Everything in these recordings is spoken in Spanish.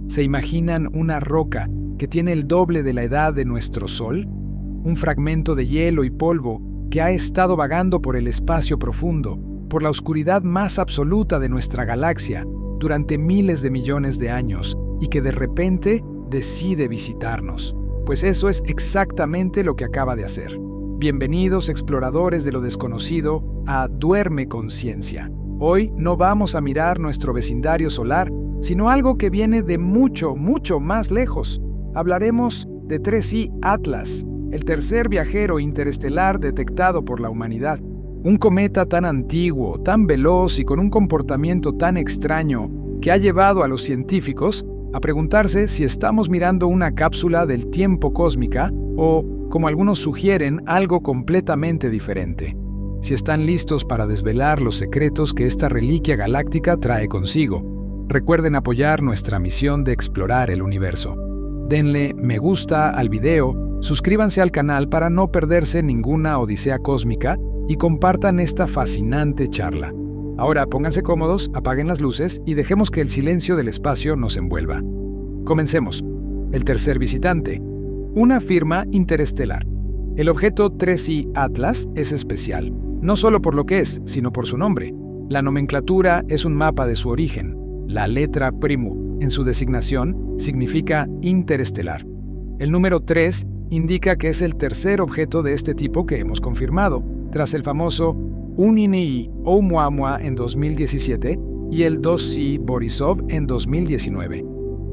¿Se imaginan una roca que tiene el doble de la edad de nuestro Sol? Un fragmento de hielo y polvo que ha estado vagando por el espacio profundo, por la oscuridad más absoluta de nuestra galaxia, durante miles de millones de años, y que de repente decide visitarnos. Pues eso es exactamente lo que acaba de hacer. Bienvenidos, exploradores de lo desconocido, a Duerme Conciencia. Hoy no vamos a mirar nuestro vecindario solar, sino algo que viene de mucho, mucho más lejos. Hablaremos de 3I Atlas, el tercer viajero interestelar detectado por la humanidad. Un cometa tan antiguo, tan veloz y con un comportamiento tan extraño que ha llevado a los científicos a preguntarse si estamos mirando una cápsula del tiempo cósmica o, como algunos sugieren, algo completamente diferente. Si están listos para desvelar los secretos que esta reliquia galáctica trae consigo, recuerden apoyar nuestra misión de explorar el universo. Denle me gusta al video, suscríbanse al canal para no perderse ninguna odisea cósmica y compartan esta fascinante charla. Ahora pónganse cómodos, apaguen las luces y dejemos que el silencio del espacio nos envuelva. Comencemos. El tercer visitante. Una firma interestelar. El objeto 3I Atlas es especial, no solo por lo que es, sino por su nombre. La nomenclatura es un mapa de su origen. La letra Primu, en su designación, significa interestelar. El número 3 indica que es el tercer objeto de este tipo que hemos confirmado, tras el famoso Unini Oumuamua en 2017 y el 2C Borisov en 2019.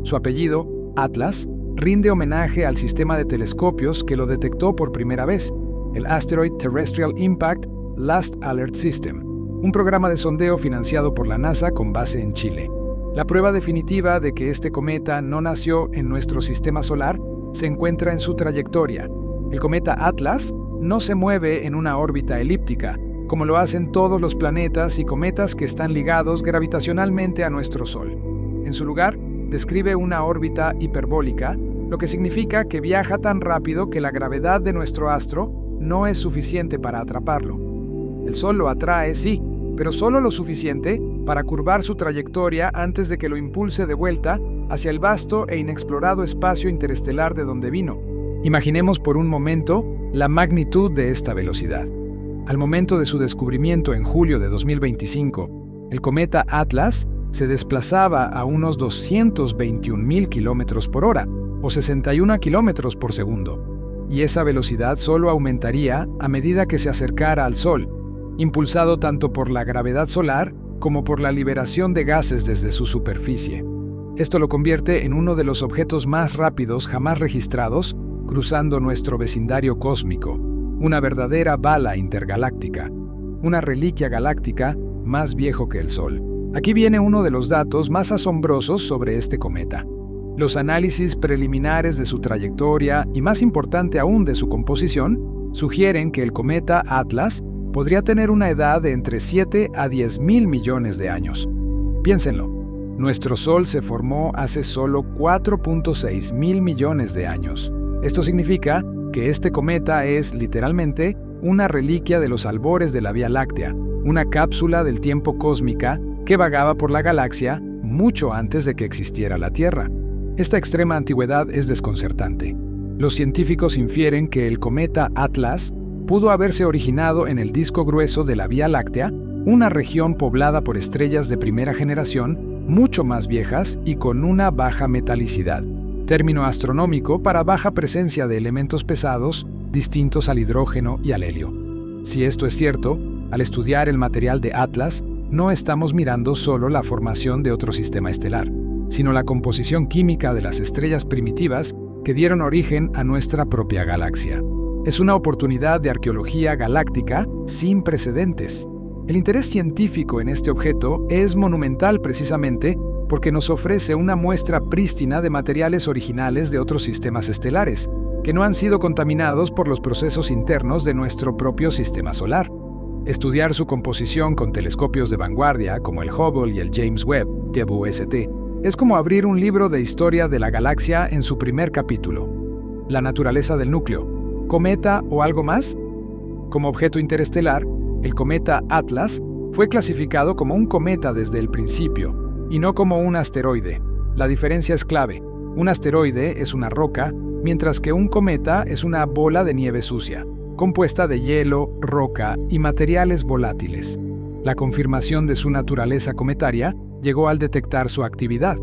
Su apellido, Atlas, rinde homenaje al sistema de telescopios que lo detectó por primera vez, el Asteroid Terrestrial Impact Last Alert System, un programa de sondeo financiado por la NASA con base en Chile. La prueba definitiva de que este cometa no nació en nuestro sistema solar se encuentra en su trayectoria. El cometa Atlas no se mueve en una órbita elíptica, como lo hacen todos los planetas y cometas que están ligados gravitacionalmente a nuestro Sol. En su lugar, describe una órbita hiperbólica, lo que significa que viaja tan rápido que la gravedad de nuestro astro no es suficiente para atraparlo. El Sol lo atrae, sí, pero solo lo suficiente para curvar su trayectoria antes de que lo impulse de vuelta hacia el vasto e inexplorado espacio interestelar de donde vino. Imaginemos por un momento la magnitud de esta velocidad. Al momento de su descubrimiento en julio de 2025, el cometa Atlas se desplazaba a unos 221.000 kilómetros por hora, o 61 kilómetros por segundo, y esa velocidad solo aumentaría a medida que se acercara al Sol, impulsado tanto por la gravedad solar como por la liberación de gases desde su superficie. Esto lo convierte en uno de los objetos más rápidos jamás registrados cruzando nuestro vecindario cósmico, una verdadera bala intergaláctica, una reliquia galáctica más viejo que el Sol. Aquí viene uno de los datos más asombrosos sobre este cometa. Los análisis preliminares de su trayectoria y, más importante aún, de su composición, sugieren que el cometa Atlas podría tener una edad de entre 7 a 10 mil millones de años. Piénsenlo, nuestro Sol se formó hace solo 4.6 mil millones de años. Esto significa que este cometa es, literalmente, una reliquia de los albores de la Vía Láctea, una cápsula del tiempo cósmica que vagaba por la galaxia mucho antes de que existiera la Tierra. Esta extrema antigüedad es desconcertante. Los científicos infieren que el cometa Atlas pudo haberse originado en el disco grueso de la Vía Láctea, una región poblada por estrellas de primera generación, mucho más viejas y con una baja metalicidad, término astronómico para baja presencia de elementos pesados distintos al hidrógeno y al helio. Si esto es cierto, al estudiar el material de Atlas, no estamos mirando solo la formación de otro sistema estelar, sino la composición química de las estrellas primitivas que dieron origen a nuestra propia galaxia. Es una oportunidad de arqueología galáctica sin precedentes. El interés científico en este objeto es monumental precisamente porque nos ofrece una muestra prístina de materiales originales de otros sistemas estelares, que no han sido contaminados por los procesos internos de nuestro propio sistema solar. Estudiar su composición con telescopios de vanguardia como el Hubble y el James Webb, WST, es como abrir un libro de historia de la galaxia en su primer capítulo. La naturaleza del núcleo, cometa o algo más. Como objeto interestelar, el cometa Atlas fue clasificado como un cometa desde el principio, y no como un asteroide. La diferencia es clave. Un asteroide es una roca, mientras que un cometa es una bola de nieve sucia, compuesta de hielo, roca y materiales volátiles. La confirmación de su naturaleza cometaria llegó al detectar su actividad.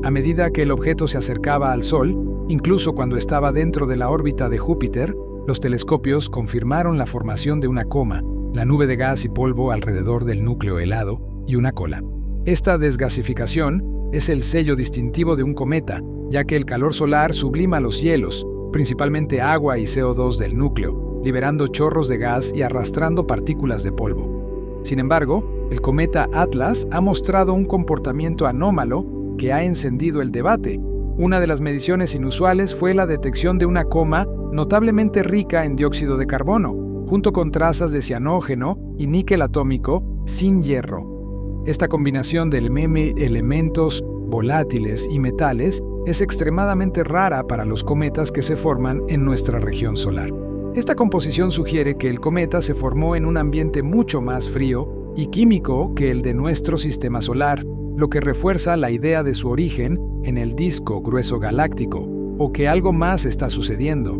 A medida que el objeto se acercaba al Sol, incluso cuando estaba dentro de la órbita de Júpiter, los telescopios confirmaron la formación de una coma, la nube de gas y polvo alrededor del núcleo helado y una cola. Esta desgasificación es el sello distintivo de un cometa, ya que el calor solar sublima los hielos, principalmente agua y CO2 del núcleo, liberando chorros de gas y arrastrando partículas de polvo. Sin embargo, el cometa Atlas ha mostrado un comportamiento anómalo que ha encendido el debate. Una de las mediciones inusuales fue la detección de una coma notablemente rica en dióxido de carbono, junto con trazas de cianógeno y níquel atómico sin hierro. Esta combinación de elementos volátiles y metales es extremadamente rara para los cometas que se forman en nuestra región solar. Esta composición sugiere que el cometa se formó en un ambiente mucho más frío y químico que el de nuestro sistema solar, lo que refuerza la idea de su origen en el disco grueso galáctico, o que algo más está sucediendo.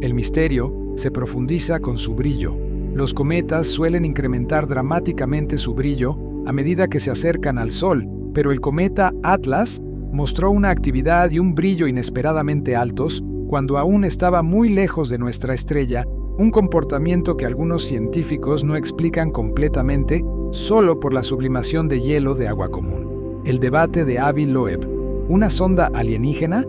El misterio se profundiza con su brillo. Los cometas suelen incrementar dramáticamente su brillo a medida que se acercan al Sol, pero el cometa Atlas mostró una actividad y un brillo inesperadamente altos cuando aún estaba muy lejos de nuestra estrella, un comportamiento que algunos científicos no explican completamente solo por la sublimación de hielo de agua común. El debate de Avi Loeb, ¿una sonda alienígena?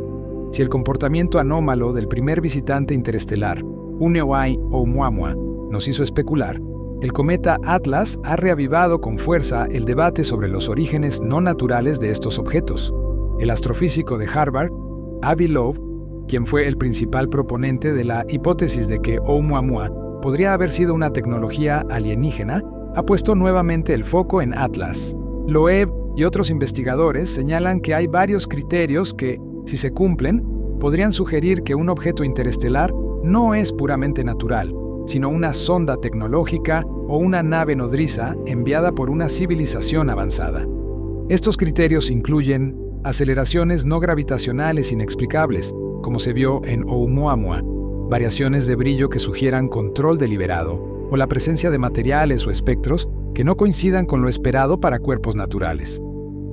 Si el comportamiento anómalo del primer visitante interestelar, Uneoai Oumuamua, nos hizo especular, el cometa Atlas ha reavivado con fuerza el debate sobre los orígenes no naturales de estos objetos. El astrofísico de Harvard, Avi Loeb, quien fue el principal proponente de la hipótesis de que Oumuamua podría haber sido una tecnología alienígena, ha puesto nuevamente el foco en Atlas. Loeb y otros investigadores señalan que hay varios criterios que, si se cumplen, podrían sugerir que un objeto interestelar no es puramente natural, sino una sonda tecnológica o una nave nodriza enviada por una civilización avanzada. Estos criterios incluyen aceleraciones no gravitacionales inexplicables, como se vio en Oumuamua, variaciones de brillo que sugieran control deliberado, o la presencia de materiales o espectros que no coincidan con lo esperado para cuerpos naturales.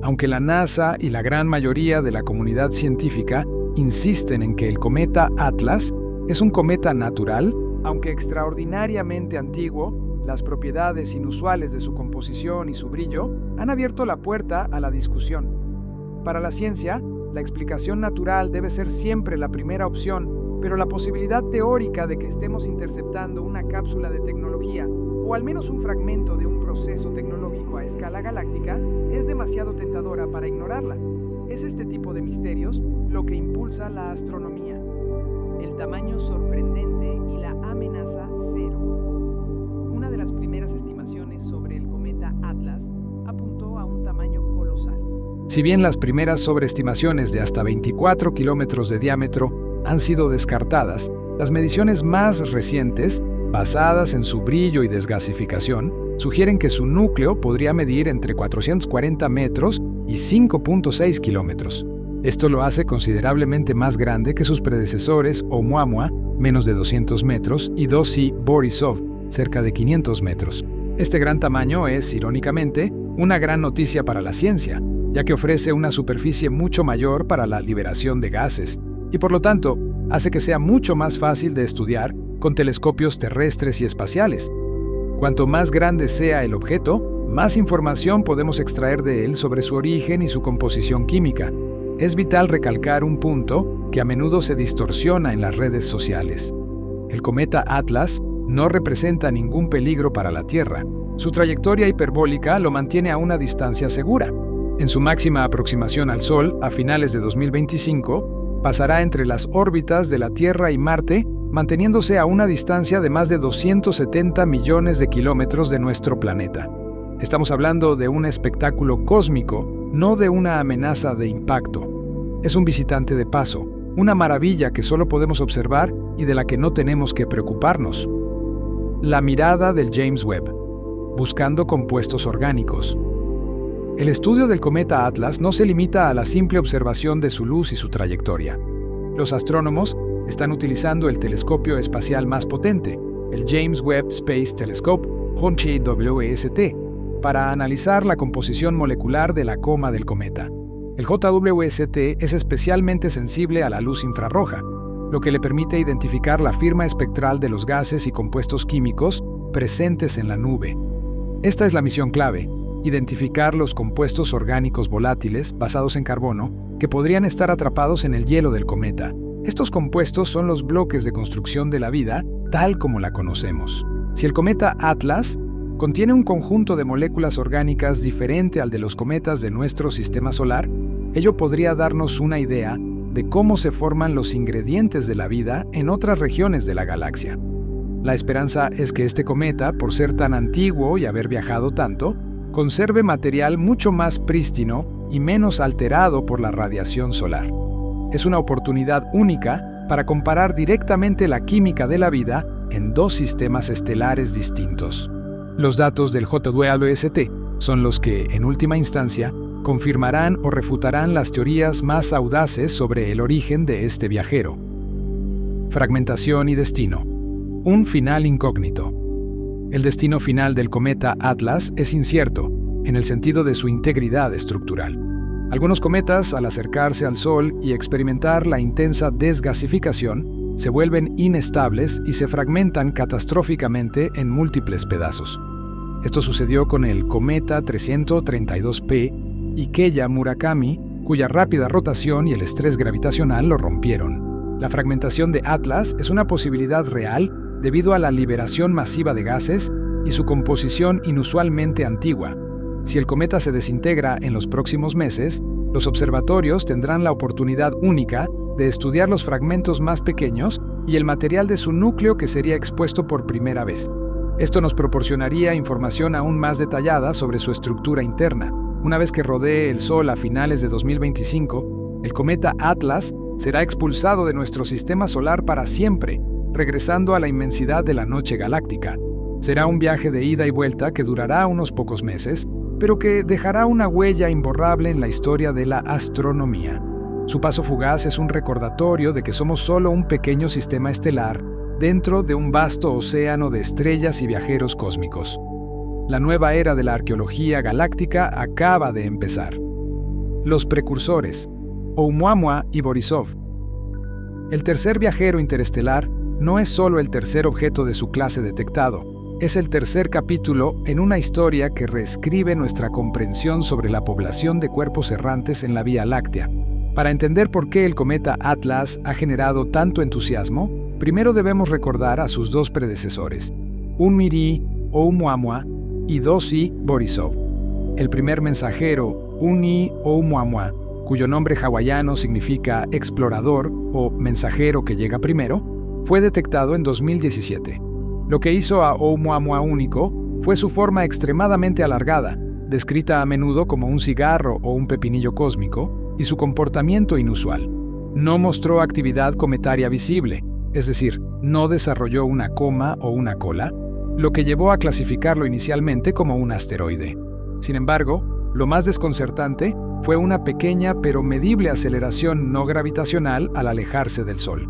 Aunque la NASA y la gran mayoría de la comunidad científica insisten en que el cometa Atlas es un cometa natural, aunque extraordinariamente antiguo, las propiedades inusuales de su composición y su brillo han abierto la puerta a la discusión. Para la ciencia, la explicación natural debe ser siempre la primera opción, pero la posibilidad teórica de que estemos interceptando una cápsula de tecnología, o al menos un fragmento de un proceso tecnológico a escala galáctica, es demasiado tentadora para ignorarla. Es este tipo de misterios lo que impulsa la astronomía. El tamaño sorprendente y la amenaza cero. Una de las primeras estimaciones sobre el cometa Atlas apuntó a un tamaño colosal. Si bien las primeras sobreestimaciones de hasta 24 kilómetros de diámetro han sido descartadas, las mediciones más recientes, basadas en su brillo y desgasificación, sugieren que su núcleo podría medir entre 440 metros y 5.6 kilómetros. Esto lo hace considerablemente más grande que sus predecesores Oumuamua, menos de 200 metros, y Dossi Borisov, cerca de 500 metros. Este gran tamaño es, irónicamente, una gran noticia para la ciencia, ya que ofrece una superficie mucho mayor para la liberación de gases, y por lo tanto, hace que sea mucho más fácil de estudiar con telescopios terrestres y espaciales. Cuanto más grande sea el objeto, más información podemos extraer de él sobre su origen y su composición química. Es vital recalcar un punto que a menudo se distorsiona en las redes sociales. El cometa Atlas no representa ningún peligro para la Tierra. Su trayectoria hiperbólica lo mantiene a una distancia segura. En su máxima aproximación al Sol, a finales de 2025, pasará entre las órbitas de la Tierra y Marte, manteniéndose a una distancia de más de 270 millones de kilómetros de nuestro planeta. Estamos hablando de un espectáculo cósmico, no de una amenaza de impacto. Es un visitante de paso, una maravilla que solo podemos observar y de la que no tenemos que preocuparnos. La mirada del James Webb, buscando compuestos orgánicos. El estudio del cometa Atlas no se limita a la simple observación de su luz y su trayectoria. Los astrónomos están utilizando el telescopio espacial más potente, el James Webb Space Telescope, JWST, para analizar la composición molecular de la coma del cometa. El JWST es especialmente sensible a la luz infrarroja, lo que le permite identificar la firma espectral de los gases y compuestos químicos presentes en la nube. Esta es la misión clave: identificar los compuestos orgánicos volátiles basados en carbono que podrían estar atrapados en el hielo del cometa. Estos compuestos son los bloques de construcción de la vida tal como la conocemos. Si el cometa Atlas contiene un conjunto de moléculas orgánicas diferente al de los cometas de nuestro sistema solar, ello podría darnos una idea de cómo se forman los ingredientes de la vida en otras regiones de la galaxia. La esperanza es que este cometa, por ser tan antiguo y haber viajado tanto, conserve material mucho más prístino y menos alterado por la radiación solar. Es una oportunidad única para comparar directamente la química de la vida en dos sistemas estelares distintos. Los datos del JWST son los que, en última instancia, confirmarán o refutarán las teorías más audaces sobre el origen de este viajero. Fragmentación y destino. Un final incógnito. El destino final del cometa Atlas es incierto, en el sentido de su integridad estructural. Algunos cometas, al acercarse al Sol y experimentar la intensa desgasificación, se vuelven inestables y se fragmentan catastróficamente en múltiples pedazos. Esto sucedió con el cometa 332P Ikeya-Murakami, cuya rápida rotación y el estrés gravitacional lo rompieron. La fragmentación de Atlas es una posibilidad real debido a la liberación masiva de gases y su composición inusualmente antigua. Si el cometa se desintegra en los próximos meses, los observatorios tendrán la oportunidad única de estudiar los fragmentos más pequeños y el material de su núcleo que sería expuesto por primera vez. Esto nos proporcionaría información aún más detallada sobre su estructura interna. Una vez que rodee el Sol a finales de 2025, el cometa Atlas será expulsado de nuestro sistema solar para siempre, regresando a la inmensidad de la noche galáctica. Será un viaje de ida y vuelta que durará unos pocos meses, pero que dejará una huella imborrable en la historia de la astronomía. Su paso fugaz es un recordatorio de que somos solo un pequeño sistema estelar dentro de un vasto océano de estrellas y viajeros cósmicos. La nueva era de la arqueología galáctica acaba de empezar. Los precursores, Oumuamua y Borisov. El tercer viajero interestelar no es solo el tercer objeto de su clase detectado, es el tercer capítulo en una historia que reescribe nuestra comprensión sobre la población de cuerpos errantes en la Vía Láctea. Para entender por qué el cometa Atlas ha generado tanto entusiasmo, primero debemos recordar a sus dos predecesores, Unmiri Oumuamua y Dosi Borisov. El primer mensajero, Uni Oumuamua, cuyo nombre hawaiano significa explorador o mensajero que llega primero, fue detectado en 2017. Lo que hizo a Oumuamua único fue su forma extremadamente alargada, descrita a menudo como un cigarro o un pepinillo cósmico, y su comportamiento inusual. No mostró actividad cometaria visible, es decir, no desarrolló una coma o una cola, lo que llevó a clasificarlo inicialmente como un asteroide. Sin embargo, lo más desconcertante fue una pequeña pero medible aceleración no gravitacional al alejarse del Sol.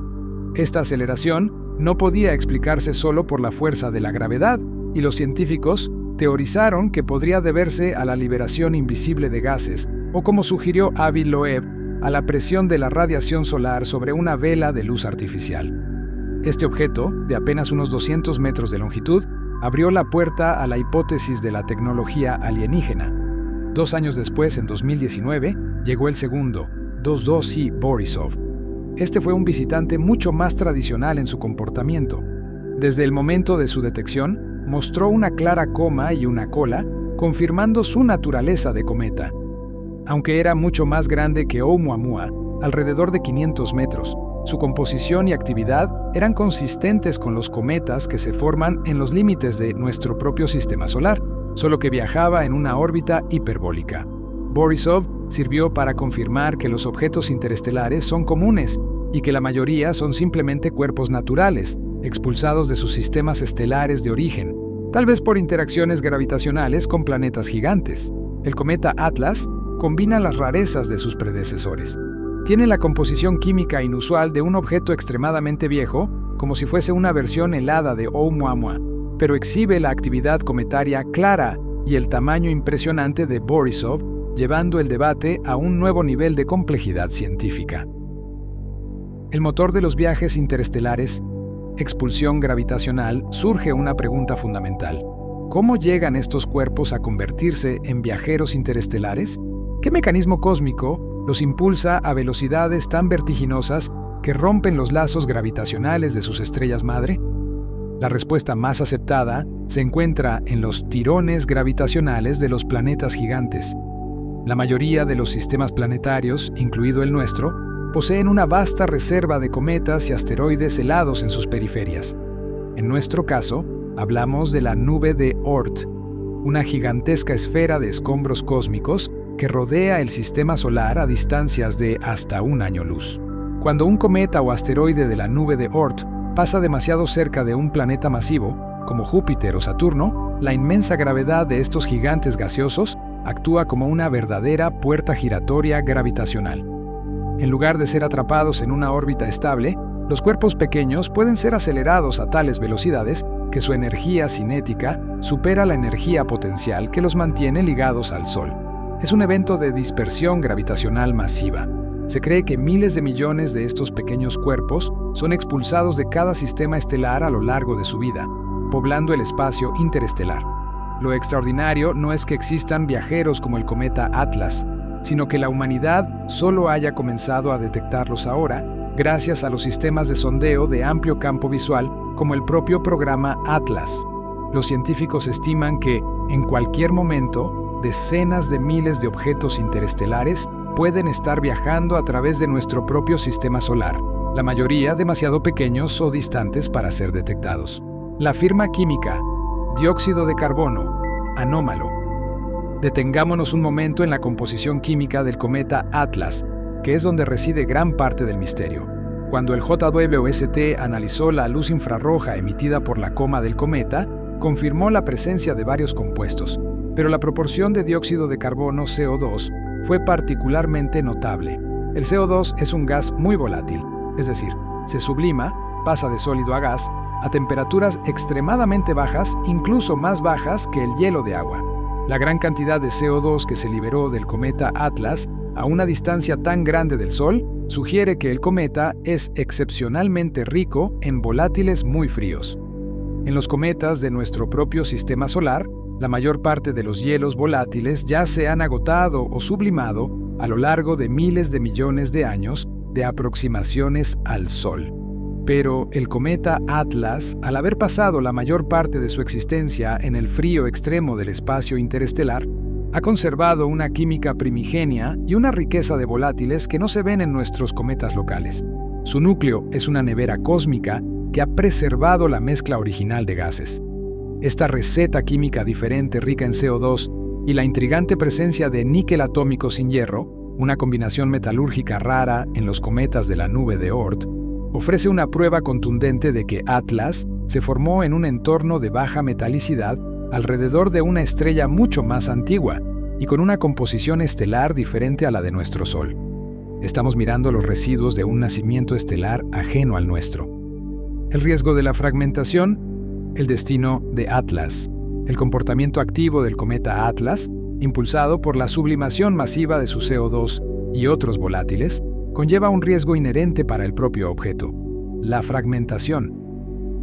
Esta aceleración no podía explicarse solo por la fuerza de la gravedad, y los científicos teorizaron que podría deberse a la liberación invisible de gases, o como sugirió Avi Loeb, a la presión de la radiación solar sobre una vela de luz artificial. Este objeto, de apenas unos 200 metros de longitud, abrió la puerta a la hipótesis de la tecnología alienígena. 2 años después, en 2019, llegó el segundo, Dosi Borisov. Este fue un visitante mucho más tradicional en su comportamiento. Desde el momento de su detección, mostró una clara coma y una cola, confirmando su naturaleza de cometa. Aunque era mucho más grande que Oumuamua, alrededor de 500 metros, su composición y actividad eran consistentes con los cometas que se forman en los límites de nuestro propio sistema solar, solo que viajaba en una órbita hiperbólica. Borisov sirvió para confirmar que los objetos interestelares son comunes y que la mayoría son simplemente cuerpos naturales, expulsados de sus sistemas estelares de origen, tal vez por interacciones gravitacionales con planetas gigantes. El cometa Atlas combina las rarezas de sus predecesores. Tiene la composición química inusual de un objeto extremadamente viejo, como si fuese una versión helada de Oumuamua, pero exhibe la actividad cometaria clara y el tamaño impresionante de Borisov, llevando el debate a un nuevo nivel de complejidad científica. El motor de los viajes interestelares, expulsión gravitacional, surge una pregunta fundamental. ¿Cómo llegan estos cuerpos a convertirse en viajeros interestelares? ¿Qué mecanismo cósmico los impulsa a velocidades tan vertiginosas que rompen los lazos gravitacionales de sus estrellas madre? La respuesta más aceptada se encuentra en los tirones gravitacionales de los planetas gigantes. La mayoría de los sistemas planetarios, incluido el nuestro, poseen una vasta reserva de cometas y asteroides helados en sus periferias. En nuestro caso, hablamos de la nube de Oort, una gigantesca esfera de escombros cósmicos que rodea el sistema solar a distancias de hasta un año luz. Cuando un cometa o asteroide de la nube de Oort pasa demasiado cerca de un planeta masivo, como Júpiter o Saturno, la inmensa gravedad de estos gigantes gaseosos actúa como una verdadera puerta giratoria gravitacional. En lugar de ser atrapados en una órbita estable, los cuerpos pequeños pueden ser acelerados a tales velocidades que su energía cinética supera la energía potencial que los mantiene ligados al Sol. Es un evento de dispersión gravitacional masiva. Se cree que miles de millones de estos pequeños cuerpos son expulsados de cada sistema estelar a lo largo de su vida, poblando el espacio interestelar. Lo extraordinario no es que existan viajeros como el cometa Atlas, sino que la humanidad solo haya comenzado a detectarlos ahora, gracias a los sistemas de sondeo de amplio campo visual como el propio programa Atlas. Los científicos estiman que, en cualquier momento, decenas de miles de objetos interestelares pueden estar viajando a través de nuestro propio sistema solar, la mayoría demasiado pequeños o distantes para ser detectados. La firma química, dióxido de carbono, anómalo. Detengámonos un momento en la composición química del cometa Atlas, que es donde reside gran parte del misterio. Cuando el JWST analizó la luz infrarroja emitida por la coma del cometa, confirmó la presencia de varios compuestos, pero la proporción de dióxido de carbono CO2 fue particularmente notable. El CO2 es un gas muy volátil, es decir, se sublima, pasa de sólido a gas, a temperaturas extremadamente bajas, incluso más bajas que el hielo de agua. La gran cantidad de CO2 que se liberó del cometa Atlas a una distancia tan grande del Sol sugiere que el cometa es excepcionalmente rico en volátiles muy fríos. En los cometas de nuestro propio sistema solar, la mayor parte de los hielos volátiles ya se han agotado o sublimado a lo largo de miles de millones de años de aproximaciones al Sol. Pero el cometa Atlas, al haber pasado la mayor parte de su existencia en el frío extremo del espacio interestelar, ha conservado una química primigenia y una riqueza de volátiles que no se ven en nuestros cometas locales. Su núcleo es una nevera cósmica que ha preservado la mezcla original de gases. Esta receta química diferente rica en CO2 y la intrigante presencia de níquel atómico sin hierro, una combinación metalúrgica rara en los cometas de la nube de Oort, ofrece una prueba contundente de que Atlas se formó en un entorno de baja metalicidad alrededor de una estrella mucho más antigua y con una composición estelar diferente a la de nuestro Sol. Estamos mirando los residuos de un nacimiento estelar ajeno al nuestro. El riesgo de la fragmentación, el destino de Atlas, el comportamiento activo del cometa Atlas, impulsado por la sublimación masiva de su CO2 y otros volátiles, conlleva un riesgo inherente para el propio objeto, la fragmentación.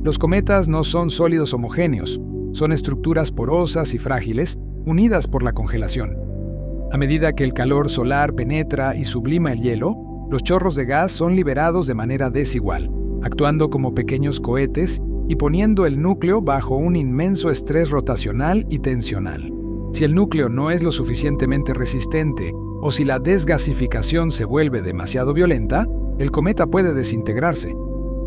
Los cometas no son sólidos homogéneos, son estructuras porosas y frágiles, unidas por la congelación. A medida que el calor solar penetra y sublima el hielo, los chorros de gas son liberados de manera desigual, actuando como pequeños cohetes y poniendo el núcleo bajo un inmenso estrés rotacional y tensional. Si el núcleo no es lo suficientemente resistente o si la desgasificación se vuelve demasiado violenta, el cometa puede desintegrarse.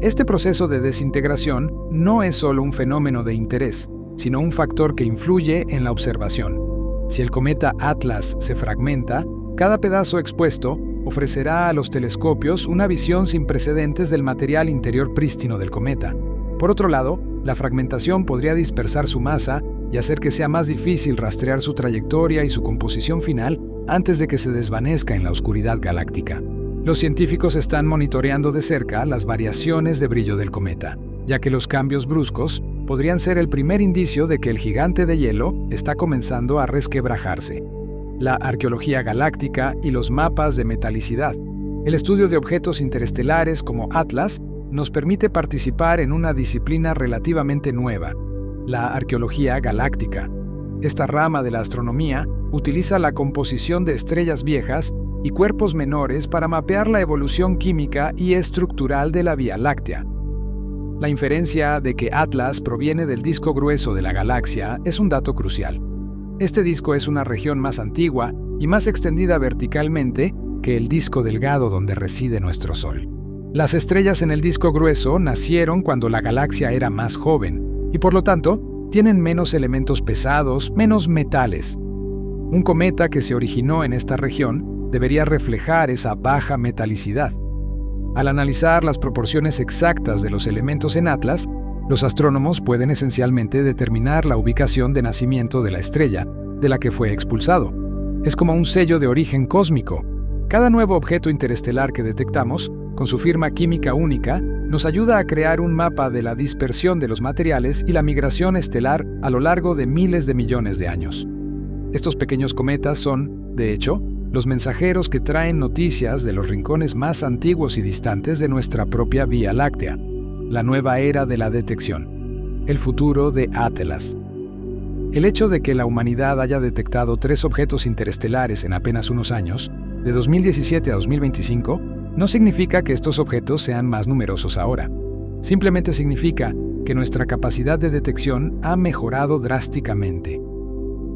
Este proceso de desintegración no es solo un fenómeno de interés, sino un factor que influye en la observación. Si el cometa Atlas se fragmenta, cada pedazo expuesto ofrecerá a los telescopios una visión sin precedentes del material interior prístino del cometa. Por otro lado, La fragmentación podría dispersar su masa y hacer que sea más difícil rastrear su trayectoria y su composición final antes de que se desvanezca en la oscuridad galáctica. Los científicos están monitoreando de cerca las variaciones de brillo del cometa, ya que los cambios bruscos podrían ser el primer indicio de que el gigante de hielo está comenzando a resquebrajarse. La arqueología galáctica y los mapas de metalicidad. El estudio de objetos interestelares como Atlas nos permite participar en una disciplina relativamente nueva, la arqueología galáctica. Esta rama de la astronomía utiliza la composición de estrellas viejas y cuerpos menores para mapear la evolución química y estructural de la Vía Láctea. La inferencia de que Atlas proviene del disco grueso de la galaxia es un dato crucial. Este disco es una región más antigua y más extendida verticalmente que el disco delgado donde reside nuestro Sol. Las estrellas en el disco grueso nacieron cuando la galaxia era más joven y por lo tanto tienen menos elementos pesados, menos metales. Un cometa que se originó en esta región debería reflejar esa baja metalicidad. Al analizar las proporciones exactas de los elementos en Atlas, los astrónomos pueden esencialmente determinar la ubicación de nacimiento de la estrella de la que fue expulsado. Es como un sello de origen cósmico. Cada nuevo objeto interestelar que detectamos, con su firma química única, nos ayuda a crear un mapa de la dispersión de los materiales y la migración estelar a lo largo de miles de millones de años. Estos pequeños cometas son, de hecho, los mensajeros que traen noticias de los rincones más antiguos y distantes de nuestra propia Vía Láctea, la nueva era de la detección, el futuro de Atlas. El hecho de que la humanidad haya detectado 3 objetos interestelares en apenas unos años, de 2017 a 2025, no significa que estos objetos sean más numerosos ahora. Simplemente significa que nuestra capacidad de detección ha mejorado drásticamente.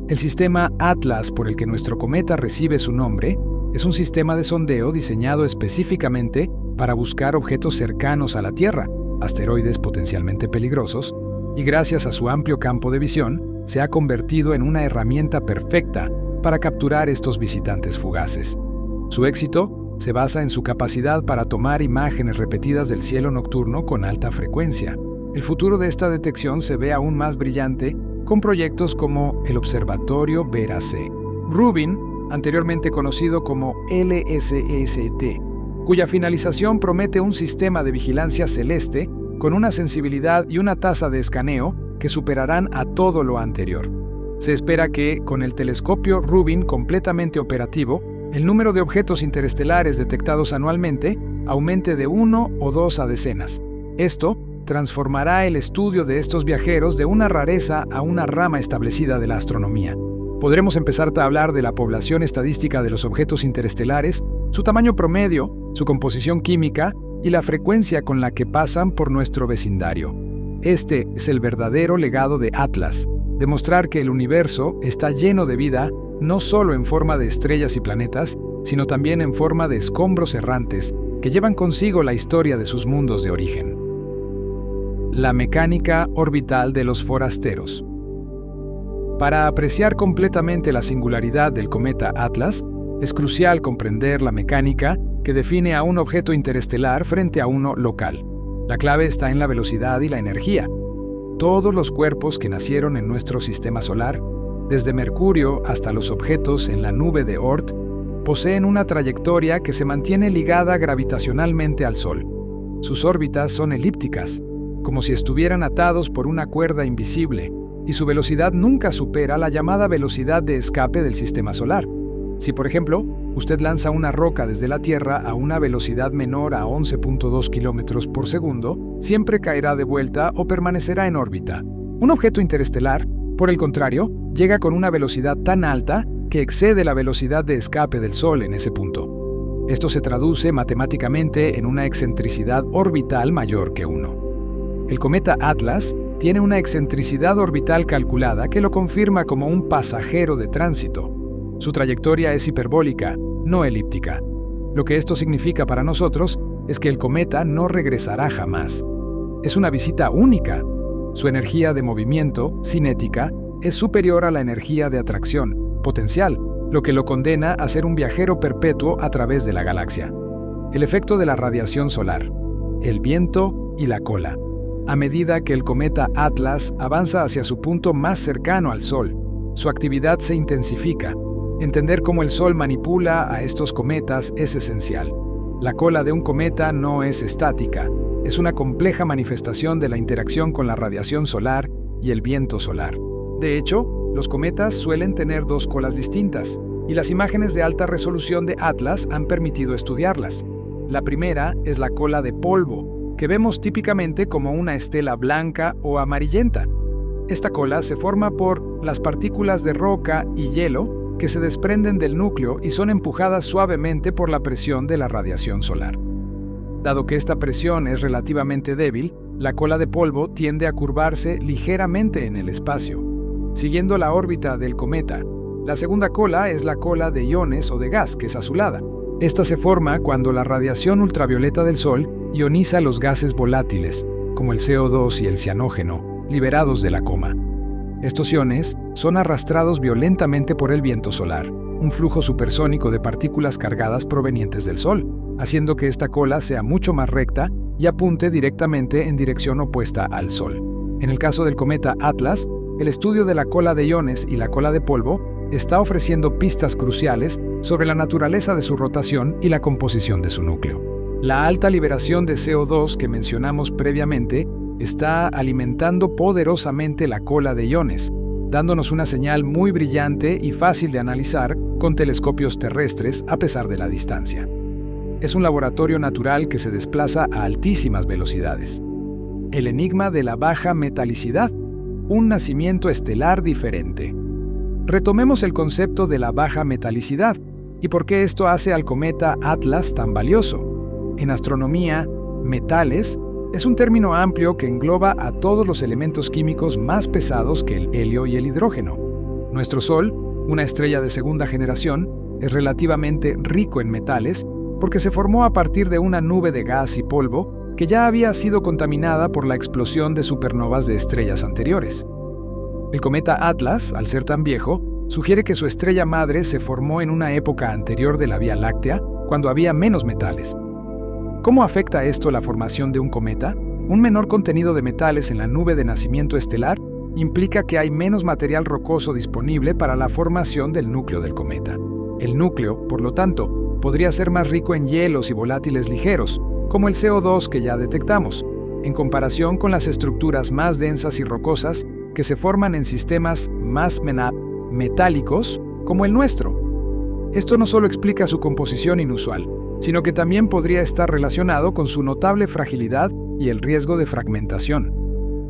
El sistema Atlas por el que nuestro cometa recibe su nombre es un sistema de sondeo diseñado específicamente para buscar objetos cercanos a la Tierra, asteroides potencialmente peligrosos, y gracias a su amplio campo de visión, se ha convertido en una herramienta perfecta para capturar estos visitantes fugaces. Su éxito se basa en su capacidad para tomar imágenes repetidas del cielo nocturno con alta frecuencia. El futuro de esta detección se ve aún más brillante con proyectos como el Observatorio Vera C. Rubin, anteriormente conocido como LSST, cuya finalización promete un sistema de vigilancia celeste con una sensibilidad y una tasa de escaneo que superarán a todo lo anterior. Se espera que, con el telescopio Rubin completamente operativo, el número de objetos interestelares detectados anualmente aumente de 1 o 2 a decenas. Esto transformará el estudio de estos viajeros de una rareza a una rama establecida de la astronomía. Podremos empezar a hablar de la población estadística de los objetos interestelares, su tamaño promedio, su composición química y la frecuencia con la que pasan por nuestro vecindario. Este es el verdadero legado de Atlas, demostrar que el universo está lleno de vida no solo en forma de estrellas y planetas, sino también en forma de escombros errantes que llevan consigo la historia de sus mundos de origen. La mecánica orbital de los forasteros. Para apreciar completamente la singularidad del cometa Atlas, es crucial comprender la mecánica que define a un objeto interestelar frente a uno local. La clave está en la velocidad y la energía. Todos los cuerpos que nacieron en nuestro sistema solar, desde Mercurio hasta los objetos en la nube de Oort, poseen una trayectoria que se mantiene ligada gravitacionalmente al Sol. Sus órbitas son elípticas, como si estuvieran atados por una cuerda invisible, y su velocidad nunca supera la llamada velocidad de escape del sistema solar. Si, por ejemplo, usted lanza una roca desde la Tierra a una velocidad menor a 11.2 km por segundo, siempre caerá de vuelta o permanecerá en órbita. Un objeto interestelar, por el contrario, llega con una velocidad tan alta que excede la velocidad de escape del Sol en ese punto. Esto se traduce matemáticamente en una excentricidad orbital mayor que 1. El cometa Atlas tiene una excentricidad orbital calculada que lo confirma como un pasajero de tránsito. Su trayectoria es hiperbólica, no elíptica. Lo que esto significa para nosotros es que el cometa no regresará jamás. Es una visita única. Su energía de movimiento, cinética, es superior a la energía de atracción, potencial, lo que lo condena a ser un viajero perpetuo a través de la galaxia. El efecto de la radiación solar, el viento y la cola. a medida que el cometa Atlas avanza hacia su punto más cercano al Sol. Su actividad se intensifica. Entender cómo el Sol manipula a estos cometas es esencial. La cola de un cometa no es estática, es una compleja manifestación de la interacción con la radiación solar y el viento solar. De hecho, los cometas suelen tener dos colas distintas, y las imágenes de alta resolución de Atlas han permitido estudiarlas. La primera es la cola de polvo, que vemos típicamente como una estela blanca o amarillenta. Esta cola se forma por las partículas de roca y hielo que se desprenden del núcleo y son empujadas suavemente por la presión de la radiación solar. Dado que esta presión es relativamente débil, la cola de polvo tiende a curvarse ligeramente en el espacio, siguiendo la órbita del cometa. La segunda cola es la cola de iones o de gas, que es azulada. Esta se forma cuando la radiación ultravioleta del Sol ioniza los gases volátiles, como el CO2 y el cianógeno, liberados de la coma. Estos iones son arrastrados violentamente por el viento solar, un flujo supersónico de partículas cargadas provenientes del Sol, haciendo que esta cola sea mucho más recta y apunte directamente en dirección opuesta al Sol. En el caso del cometa Atlas, el estudio de la cola de iones y la cola de polvo está ofreciendo pistas cruciales sobre la naturaleza de su rotación y la composición de su núcleo. La alta liberación de CO2 que mencionamos previamente está alimentando poderosamente la cola de iones, dándonos una señal muy brillante y fácil de analizar con telescopios terrestres a pesar de la distancia. Es un laboratorio natural que se desplaza a altísimas velocidades. El enigma de la baja metalicidad, un nacimiento estelar diferente. Retomemos el concepto de la baja metalicidad y por qué esto hace al cometa Atlas tan valioso. En astronomía, metales es un término amplio que engloba a todos los elementos químicos más pesados que el helio y el hidrógeno. Nuestro Sol, una estrella de segunda generación, es relativamente rico en metales porque se formó a partir de una nube de gas y polvo que ya había sido contaminada por la explosión de supernovas de estrellas anteriores. El cometa Atlas, al ser tan viejo, sugiere que su estrella madre se formó en una época anterior de la Vía Láctea, cuando había menos metales. ¿Cómo afecta esto la formación de un cometa? Un menor contenido de metales en la nube de nacimiento estelar implica que hay menos material rocoso disponible para la formación del núcleo del cometa. El núcleo, por lo tanto, podría ser más rico en hielos y volátiles ligeros, como el CO2 que ya detectamos, en comparación con las estructuras más densas y rocosas que se forman en sistemas más metálicos como el nuestro. Esto no solo explica su composición inusual, sino que también podría estar relacionado con su notable fragilidad y el riesgo de fragmentación.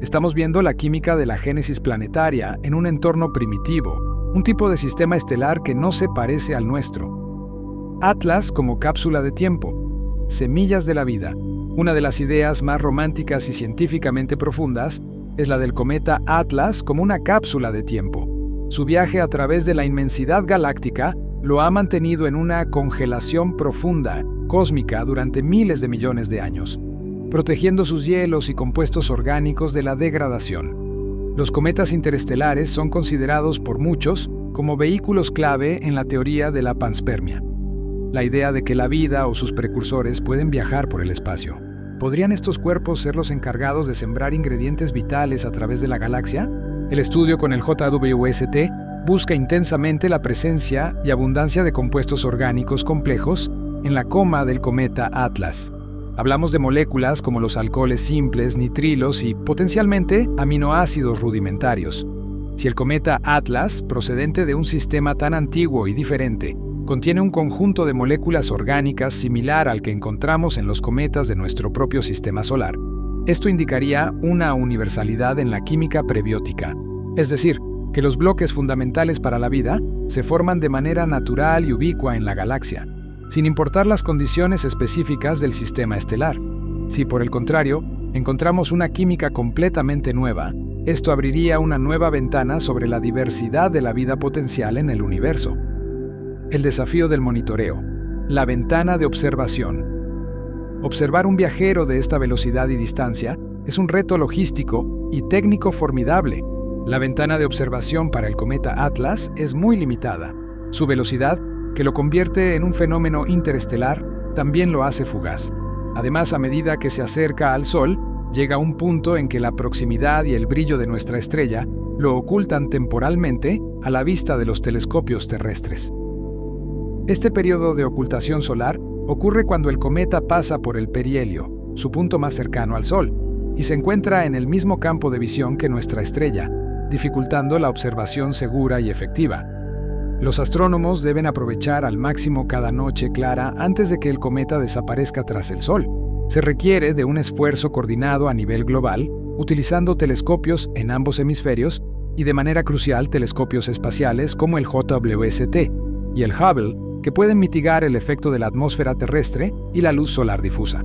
Estamos viendo la química de la génesis planetaria en un entorno primitivo, un tipo de sistema estelar que no se parece al nuestro. Atlas como cápsula de tiempo, semillas de la vida. Una de las ideas más románticas y científicamente profundas es la del cometa Atlas como una cápsula de tiempo. Su viaje a través de la inmensidad galáctica lo ha mantenido en una congelación profunda, cósmica, durante miles de millones de años, protegiendo sus hielos y compuestos orgánicos de la degradación. Los cometas interestelares son considerados por muchos como vehículos clave en la teoría de la panspermia, la idea de que la vida o sus precursores pueden viajar por el espacio. ¿Podrían estos cuerpos ser los encargados de sembrar ingredientes vitales a través de la galaxia? El estudio con el JWST busca intensamente la presencia y abundancia de compuestos orgánicos complejos en la coma del cometa Atlas. Hablamos de moléculas como los alcoholes simples, nitrilos y, potencialmente, aminoácidos rudimentarios. Si el cometa Atlas, procedente de un sistema tan antiguo y diferente, contiene un conjunto de moléculas orgánicas similar al que encontramos en los cometas de nuestro propio sistema solar, esto indicaría una universalidad en la química prebiótica, es decir, que los bloques fundamentales para la vida se forman de manera natural y ubicua en la galaxia, sin importar las condiciones específicas del sistema estelar. Si, por el contrario, encontramos una química completamente nueva, esto abriría una nueva ventana sobre la diversidad de la vida potencial en el universo. El desafío del monitoreo. La ventana de observación. Observar un viajero de esta velocidad y distancia es un reto logístico y técnico formidable. La ventana de observación para el cometa Atlas es muy limitada. Su velocidad, que lo convierte en un fenómeno interestelar, también lo hace fugaz. Además, a medida que se acerca al Sol, llega un punto en que la proximidad y el brillo de nuestra estrella lo ocultan temporalmente a la vista de los telescopios terrestres. Este periodo de ocultación solar ocurre cuando el cometa pasa por el perihelio, su punto más cercano al Sol, y se encuentra en el mismo campo de visión que nuestra estrella, dificultando la observación segura y efectiva. Los astrónomos deben aprovechar al máximo cada noche clara antes de que el cometa desaparezca tras el Sol. Se requiere de un esfuerzo coordinado a nivel global, utilizando telescopios en ambos hemisferios y de manera crucial telescopios espaciales como el JWST y el Hubble, que pueden mitigar el efecto de la atmósfera terrestre y la luz solar difusa.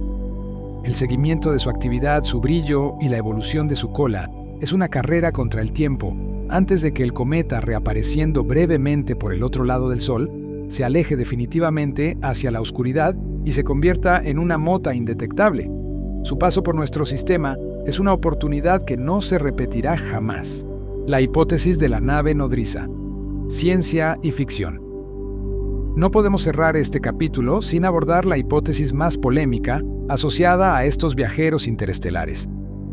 El seguimiento de su actividad, su brillo y la evolución de su cola es una carrera contra el tiempo, antes de que el cometa, reapareciendo brevemente por el otro lado del Sol, se aleje definitivamente hacia la oscuridad y se convierta en una mota indetectable. Su paso por nuestro sistema es una oportunidad que no se repetirá jamás. La hipótesis de la nave nodriza. Ciencia y ficción. No podemos cerrar este capítulo sin abordar la hipótesis más polémica asociada a estos viajeros interestelares,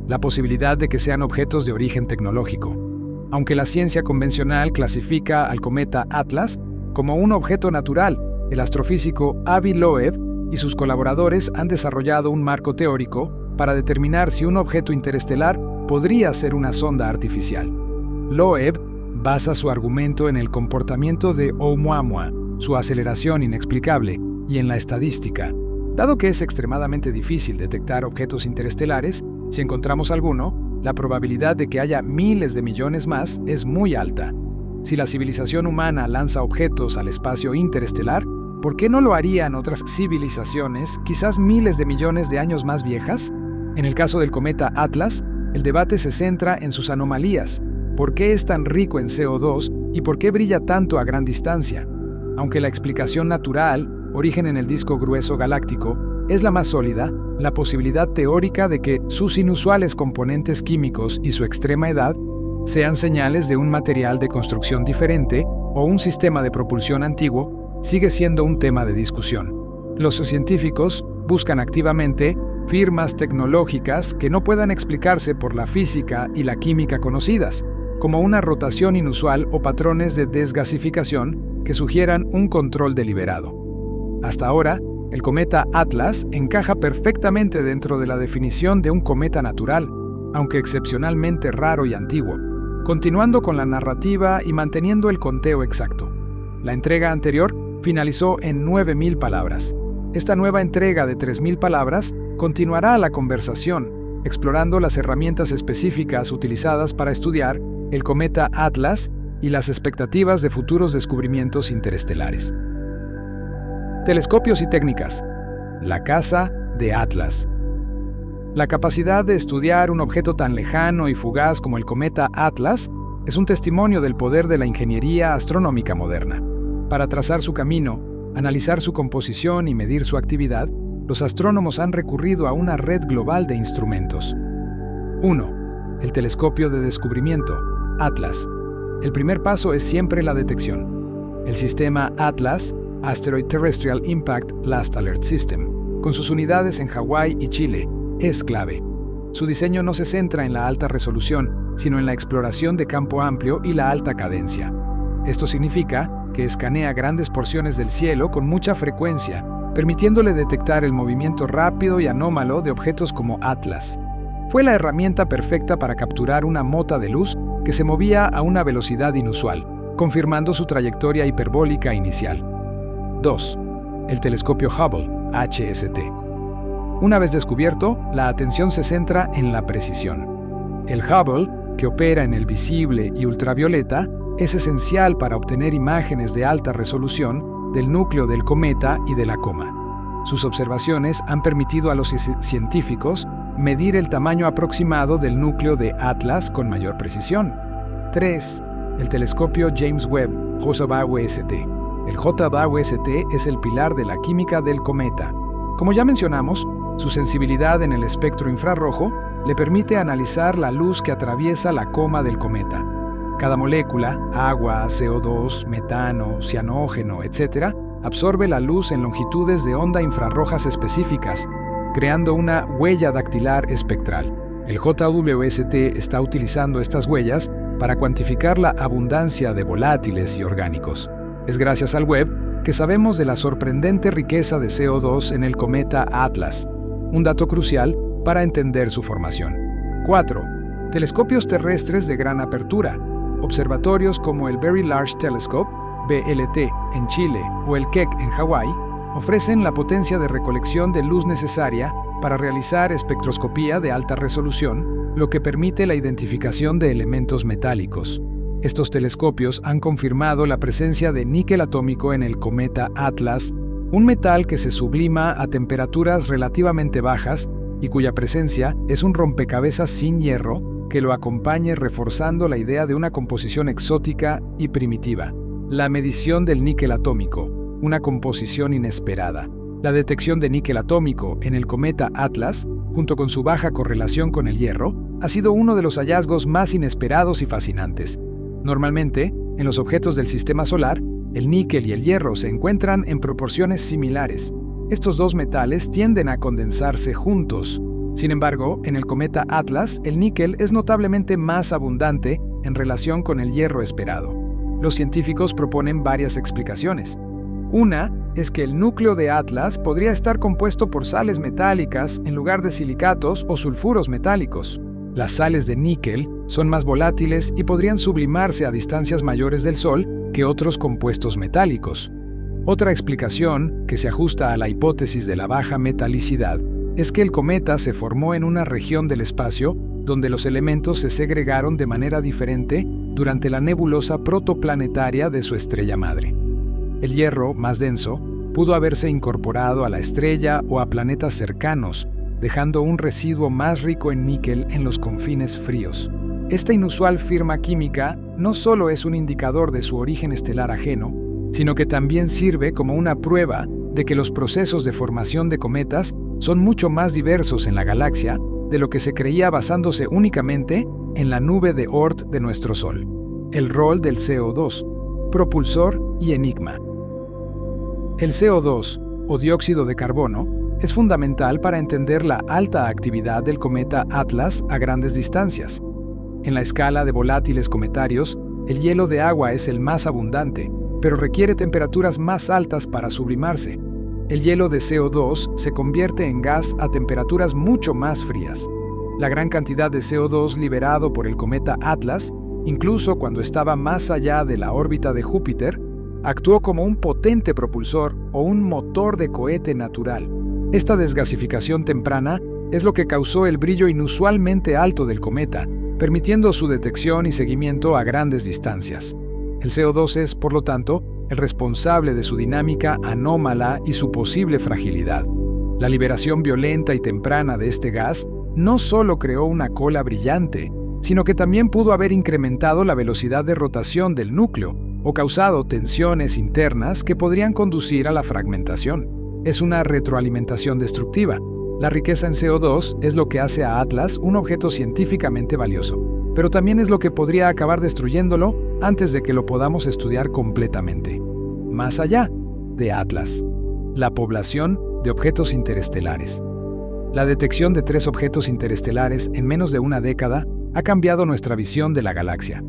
la posibilidad de que sean objetos de origen tecnológico. Aunque la ciencia convencional clasifica al cometa Atlas como un objeto natural, el astrofísico Avi Loeb y sus colaboradores han desarrollado un marco teórico para determinar si un objeto interestelar podría ser una sonda artificial. Loeb basa su argumento en el comportamiento de Oumuamua, su aceleración inexplicable, y en la estadística. Dado que es extremadamente difícil detectar objetos interestelares, si encontramos alguno, la probabilidad de que haya miles de millones más es muy alta. Si la civilización humana lanza objetos al espacio interestelar, ¿por qué no lo harían otras civilizaciones, quizás miles de millones de años más viejas? En el caso del cometa Atlas, el debate se centra en sus anomalías. ¿Por qué es tan rico en CO2 y por qué brilla tanto a gran distancia? Aunque la explicación natural, origen en el disco grueso galáctico, es la más sólida, la posibilidad teórica de que sus inusuales componentes químicos y su extrema edad sean señales de un material de construcción diferente o un sistema de propulsión antiguo sigue siendo un tema de discusión. Los científicos buscan activamente firmas tecnológicas que no puedan explicarse por la física y la química conocidas, como una rotación inusual o patrones de desgasificación que sugieran un control deliberado. Hasta ahora, el cometa Atlas encaja perfectamente dentro de la definición de un cometa natural, aunque excepcionalmente raro y antiguo, continuando con la narrativa y manteniendo el conteo exacto. La entrega anterior finalizó en 9.000 palabras. Esta nueva entrega de 3.000 palabras continuará la conversación, explorando las herramientas específicas utilizadas para estudiar el cometa Atlas y las expectativas de futuros descubrimientos interestelares. Telescopios y técnicas. La casa de Atlas. La capacidad de estudiar un objeto tan lejano y fugaz como el cometa Atlas es un testimonio del poder de la ingeniería astronómica moderna. Para trazar su camino, analizar su composición y medir su actividad, los astrónomos han recurrido a una red global de instrumentos. 1. El telescopio de descubrimiento, Atlas. El primer paso es siempre la detección. El sistema Atlas, Asteroid Terrestrial Impact Last Alert System, con sus unidades en Hawái y Chile, es clave. Su diseño no se centra en la alta resolución, sino en la exploración de campo amplio y la alta cadencia. Esto significa que escanea grandes porciones del cielo con mucha frecuencia, permitiéndole detectar el movimiento rápido y anómalo de objetos como Atlas. Fue la herramienta perfecta para capturar una mota de luz que se movía a una velocidad inusual, confirmando su trayectoria hiperbólica inicial. 2. El telescopio Hubble, HST. Una vez descubierto, la atención se centra en la precisión. El Hubble, que opera en el visible y ultravioleta, es esencial para obtener imágenes de alta resolución del núcleo del cometa y de la coma. Sus observaciones han permitido a los científicos medir el tamaño aproximado del núcleo de Atlas con mayor precisión. 3. El telescopio James Webb, JWST. El JWST es el pilar de la química del cometa. Como ya mencionamos, su sensibilidad en el espectro infrarrojo le permite analizar la luz que atraviesa la coma del cometa. Cada molécula, agua, CO2, metano, cianógeno, etc., absorbe la luz en longitudes de onda infrarrojas específicas, creando una huella dactilar espectral. El JWST está utilizando estas huellas para cuantificar la abundancia de volátiles y orgánicos. Es gracias al web que sabemos de la sorprendente riqueza de CO2 en el cometa Atlas, un dato crucial para entender su formación. 4. Telescopios terrestres de gran apertura. Observatorios como el Very Large Telescope, BLT, en Chile o el Keck en Hawái ofrecen la potencia de recolección de luz necesaria para realizar espectroscopía de alta resolución, lo que permite la identificación de elementos metálicos. Estos telescopios han confirmado la presencia de níquel atómico en el cometa Atlas, un metal que se sublima a temperaturas relativamente bajas y cuya presencia es un rompecabezas sin hierro que lo acompañe, reforzando la idea de una composición exótica y primitiva. La medición del níquel atómico, una composición inesperada. La detección de níquel atómico en el cometa Atlas, junto con su baja correlación con el hierro, ha sido uno de los hallazgos más inesperados y fascinantes. Normalmente, en los objetos del sistema solar, el níquel y el hierro se encuentran en proporciones similares. Estos dos metales tienden a condensarse juntos. Sin embargo, en el cometa Atlas, el níquel es notablemente más abundante en relación con el hierro esperado. Los científicos proponen varias explicaciones. Una es que el núcleo de Atlas podría estar compuesto por sales metálicas en lugar de silicatos o sulfuros metálicos. Las sales de níquel son más volátiles y podrían sublimarse a distancias mayores del Sol que otros compuestos metálicos. Otra explicación, que se ajusta a la hipótesis de la baja metalicidad, es que el cometa se formó en una región del espacio donde los elementos se segregaron de manera diferente durante la nebulosa protoplanetaria de su estrella madre. El hierro, más denso, pudo haberse incorporado a la estrella o a planetas cercanos, dejando un residuo más rico en níquel en los confines fríos. Esta inusual firma química no solo es un indicador de su origen estelar ajeno, sino que también sirve como una prueba de que los procesos de formación de cometas son mucho más diversos en la galaxia de lo que se creía basándose únicamente en la nube de Oort de nuestro Sol. El rol del CO2, propulsor y enigma. El CO2, o dióxido de carbono, es fundamental para entender la alta actividad del cometa Atlas a grandes distancias. En la escala de volátiles cometarios, el hielo de agua es el más abundante, pero requiere temperaturas más altas para sublimarse. El hielo de CO2 se convierte en gas a temperaturas mucho más frías. La gran cantidad de CO2 liberado por el cometa Atlas, incluso cuando estaba más allá de la órbita de Júpiter, actuó como un potente propulsor o un motor de cohete natural. Esta desgasificación temprana es lo que causó el brillo inusualmente alto del cometa, permitiendo su detección y seguimiento a grandes distancias. El CO2 es, por lo tanto, el responsable de su dinámica anómala y su posible fragilidad. La liberación violenta y temprana de este gas no solo creó una cola brillante, sino que también pudo haber incrementado la velocidad de rotación del núcleo o causado tensiones internas que podrían conducir a la fragmentación. Es una retroalimentación destructiva. La riqueza en CO2 es lo que hace a Atlas un objeto científicamente valioso, pero también es lo que podría acabar destruyéndolo antes de que lo podamos estudiar completamente. Más allá de Atlas, la población de objetos interestelares. La detección de 3 objetos interestelares en menos de una década ha cambiado nuestra visión de la galaxia.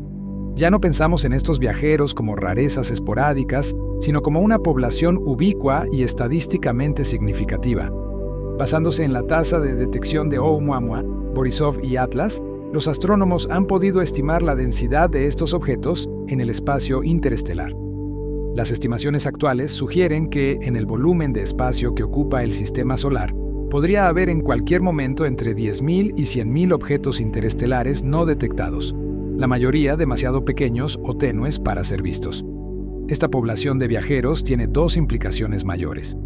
Ya no pensamos en estos viajeros como rarezas esporádicas, sino como una población ubicua y estadísticamente significativa. Basándose en la tasa de detección de Oumuamua, Borisov y Atlas, los astrónomos han podido estimar la densidad de estos objetos en el espacio interestelar. Las estimaciones actuales sugieren que, en el volumen de espacio que ocupa el sistema solar, podría haber en cualquier momento entre 10.000 y 100.000 objetos interestelares no detectados, la mayoría demasiado pequeños o tenues para ser vistos. Esta población de viajeros tiene 2 implicaciones mayores.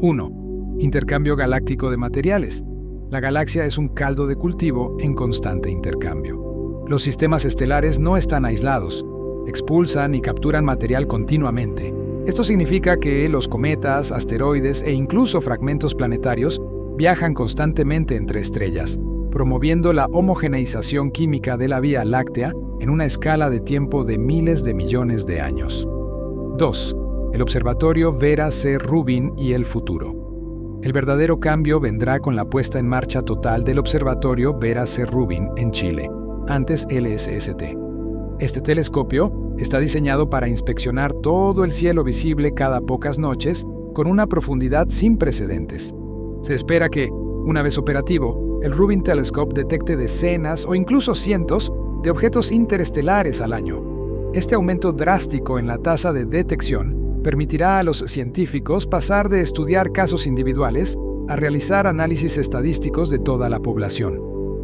1. Intercambio galáctico de materiales. La galaxia es un caldo de cultivo en constante intercambio. Los sistemas estelares no están aislados, expulsan y capturan material continuamente. Esto significa que los cometas, asteroides e incluso fragmentos planetarios viajan constantemente entre estrellas, promoviendo la homogeneización química de la Vía Láctea en una escala de tiempo de miles de millones de años. 2. El observatorio Vera C. Rubin y el futuro. El verdadero cambio vendrá con la puesta en marcha total del observatorio Vera C. Rubin en Chile, antes LSST. Este telescopio está diseñado para inspeccionar todo el cielo visible cada pocas noches con una profundidad sin precedentes. Se espera que, una vez operativo, el Rubin Telescope detecte decenas o incluso cientos de objetos interestelares al año. Este aumento drástico en la tasa de detección permitirá a los científicos pasar de estudiar casos individuales a realizar análisis estadísticos de toda la población.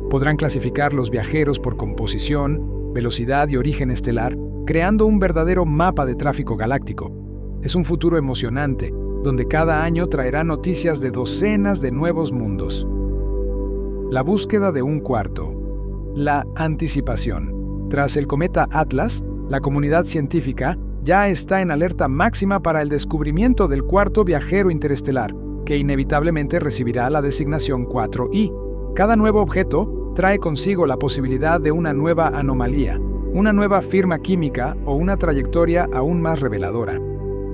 Podrán clasificar los viajeros por composición, velocidad y origen estelar, creando un verdadero mapa de tráfico galáctico. Es un futuro emocionante, donde cada año traerá noticias de docenas de nuevos mundos. La búsqueda de un cuarto. La anticipación. Tras el cometa Atlas, la comunidad científica ya está en alerta máxima para el descubrimiento del cuarto viajero interestelar, que inevitablemente recibirá la designación 4I. Cada nuevo objeto trae consigo la posibilidad de una nueva anomalía, una nueva firma química o una trayectoria aún más reveladora.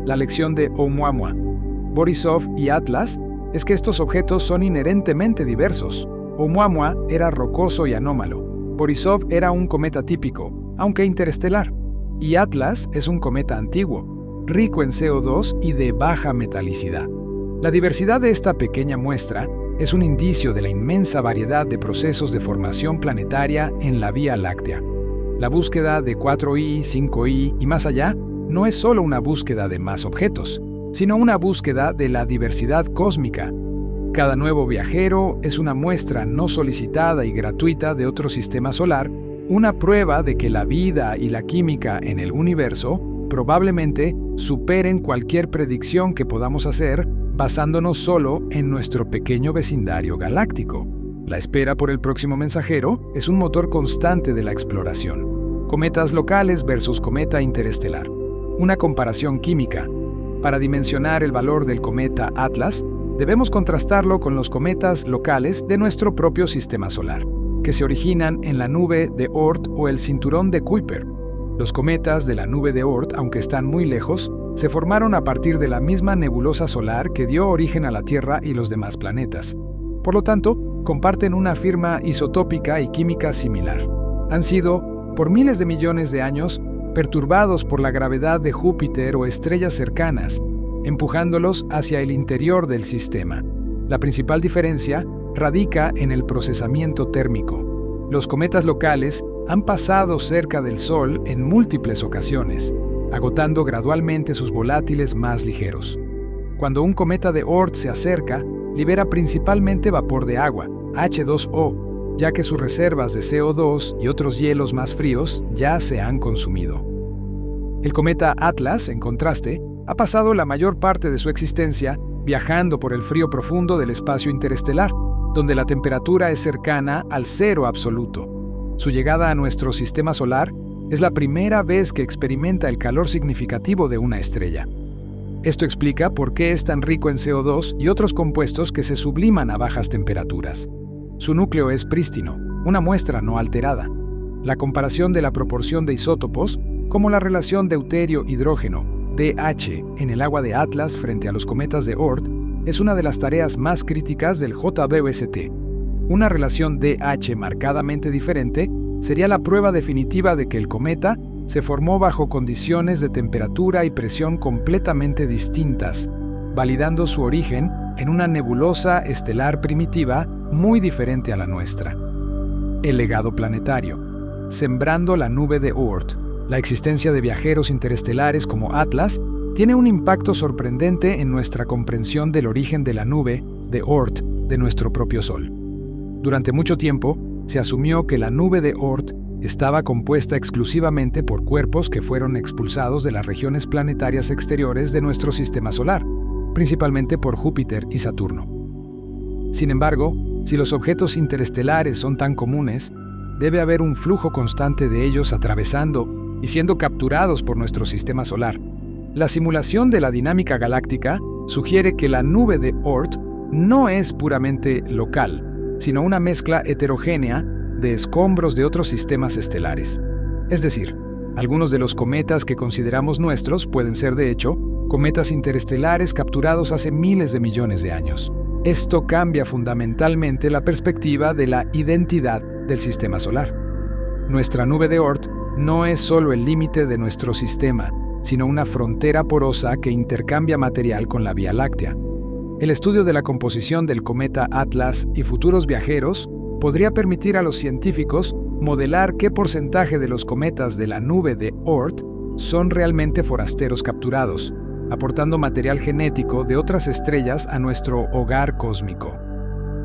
La lección de Oumuamua, Borisov y Atlas es que estos objetos son inherentemente diversos. Oumuamua era rocoso y anómalo. Borisov era un cometa típico, aunque interestelar. Y Atlas es un cometa antiguo, rico en CO2 y de baja metalicidad. La diversidad de esta pequeña muestra es un indicio de la inmensa variedad de procesos de formación planetaria en la Vía Láctea. La búsqueda de 4I, 5I y más allá no es solo una búsqueda de más objetos, sino una búsqueda de la diversidad cósmica. Cada nuevo viajero es una muestra no solicitada y gratuita de otro sistema solar, una prueba de que la vida y la química en el universo probablemente superen cualquier predicción que podamos hacer basándonos solo en nuestro pequeño vecindario galáctico. La espera por el próximo mensajero es un motor constante de la exploración. Cometas locales versus cometa interestelar. Una comparación química. Para dimensionar el valor del cometa Atlas, debemos contrastarlo con los cometas locales de nuestro propio sistema solar, que se originan en la nube de Oort o el cinturón de Kuiper. Los cometas de la nube de Oort, aunque están muy lejos, se formaron a partir de la misma nebulosa solar que dio origen a la Tierra y los demás planetas. Por lo tanto, comparten una firma isotópica y química similar. Han sido, por miles de millones de años, perturbados por la gravedad de Júpiter o estrellas cercanas, empujándolos hacia el interior del sistema. La principal diferencia radica en el procesamiento térmico. Los cometas locales han pasado cerca del Sol en múltiples ocasiones, agotando gradualmente sus volátiles más ligeros. Cuando un cometa de Oort se acerca, libera principalmente vapor de agua, H2O, ya que sus reservas de CO2 y otros hielos más fríos ya se han consumido. El cometa Atlas, en contraste, ha pasado la mayor parte de su existencia viajando por el frío profundo del espacio interestelar, donde la temperatura es cercana al cero absoluto. Su llegada a nuestro sistema solar es la primera vez que experimenta el calor significativo de una estrella. Esto explica por qué es tan rico en CO2 y otros compuestos que se subliman a bajas temperaturas. Su núcleo es prístino, una muestra no alterada. La comparación de la proporción de isótopos, como la relación deuterio-hidrógeno, DH, en el agua de Atlas frente a los cometas de Oort, es una de las tareas más críticas del JWST. Una relación DH marcadamente diferente sería la prueba definitiva de que el cometa se formó bajo condiciones de temperatura y presión completamente distintas, validando su origen en una nebulosa estelar primitiva muy diferente a la nuestra. El legado planetario. Sembrando la nube de Oort. La existencia de viajeros interestelares como Atlas tiene un impacto sorprendente en nuestra comprensión del origen de la nube de Oort de nuestro propio Sol. Durante mucho tiempo, se asumió que la nube de Oort estaba compuesta exclusivamente por cuerpos que fueron expulsados de las regiones planetarias exteriores de nuestro sistema solar, principalmente por Júpiter y Saturno. Sin embargo, si los objetos interestelares son tan comunes, debe haber un flujo constante de ellos atravesando y siendo capturados por nuestro sistema solar. La simulación de la dinámica galáctica sugiere que la nube de Oort no es puramente local, sino una mezcla heterogénea de escombros de otros sistemas estelares. Es decir, algunos de los cometas que consideramos nuestros pueden ser, de hecho, cometas interestelares capturados hace miles de millones de años. Esto cambia fundamentalmente la perspectiva de la identidad del sistema solar. Nuestra nube de Oort no es solo el límite de nuestro sistema, sino una frontera porosa que intercambia material con la Vía Láctea. El estudio de la composición del cometa Atlas y futuros viajeros podría permitir a los científicos modelar qué porcentaje de los cometas de la nube de Oort son realmente forasteros capturados, aportando material genético de otras estrellas a nuestro hogar cósmico.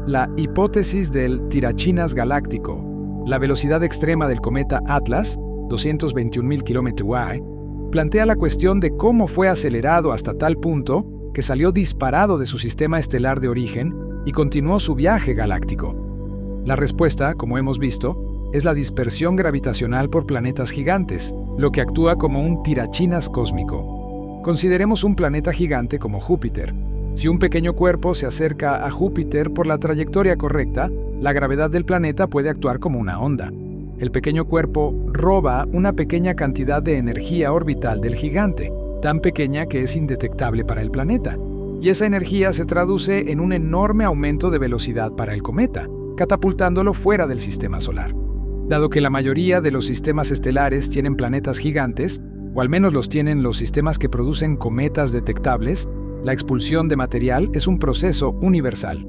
La hipótesis del tirachinas galáctico, la velocidad extrema del cometa Atlas, 221.000 km/h, plantea la cuestión de cómo fue acelerado hasta tal punto que salió disparado de su sistema estelar de origen y continuó su viaje galáctico. La respuesta, como hemos visto, es la dispersión gravitacional por planetas gigantes, lo que actúa como un tirachinas cósmico. Consideremos un planeta gigante como Júpiter. Si un pequeño cuerpo se acerca a Júpiter por la trayectoria correcta, la gravedad del planeta puede actuar como una onda. El pequeño cuerpo roba una pequeña cantidad de energía orbital del gigante, tan pequeña que es indetectable para el planeta. Y esa energía se traduce en un enorme aumento de velocidad para el cometa, catapultándolo fuera del sistema solar. Dado que la mayoría de los sistemas estelares tienen planetas gigantes, o al menos los tienen los sistemas que producen cometas detectables, la expulsión de material es un proceso universal.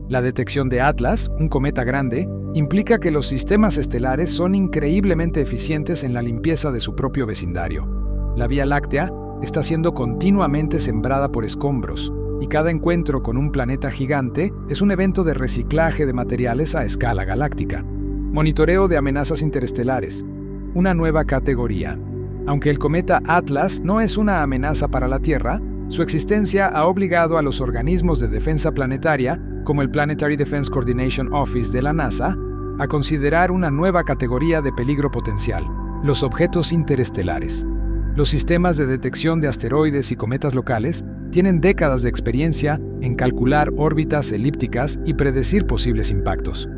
La detección de Atlas, un cometa grande, implica que los sistemas estelares son increíblemente eficientes en la limpieza de su propio vecindario. La Vía Láctea está siendo continuamente sembrada por escombros, y cada encuentro con un planeta gigante es un evento de reciclaje de materiales a escala galáctica. Monitoreo de amenazas interestelares, una nueva categoría. Aunque el cometa Atlas no es una amenaza para la Tierra, su existencia ha obligado a los organismos de defensa planetaria, como el Planetary Defense Coordination Office de la NASA, a considerar una nueva categoría de peligro potencial: los objetos interestelares. Los sistemas de detección de asteroides y cometas locales tienen décadas de experiencia en calcular órbitas elípticas y predecir posibles impactos.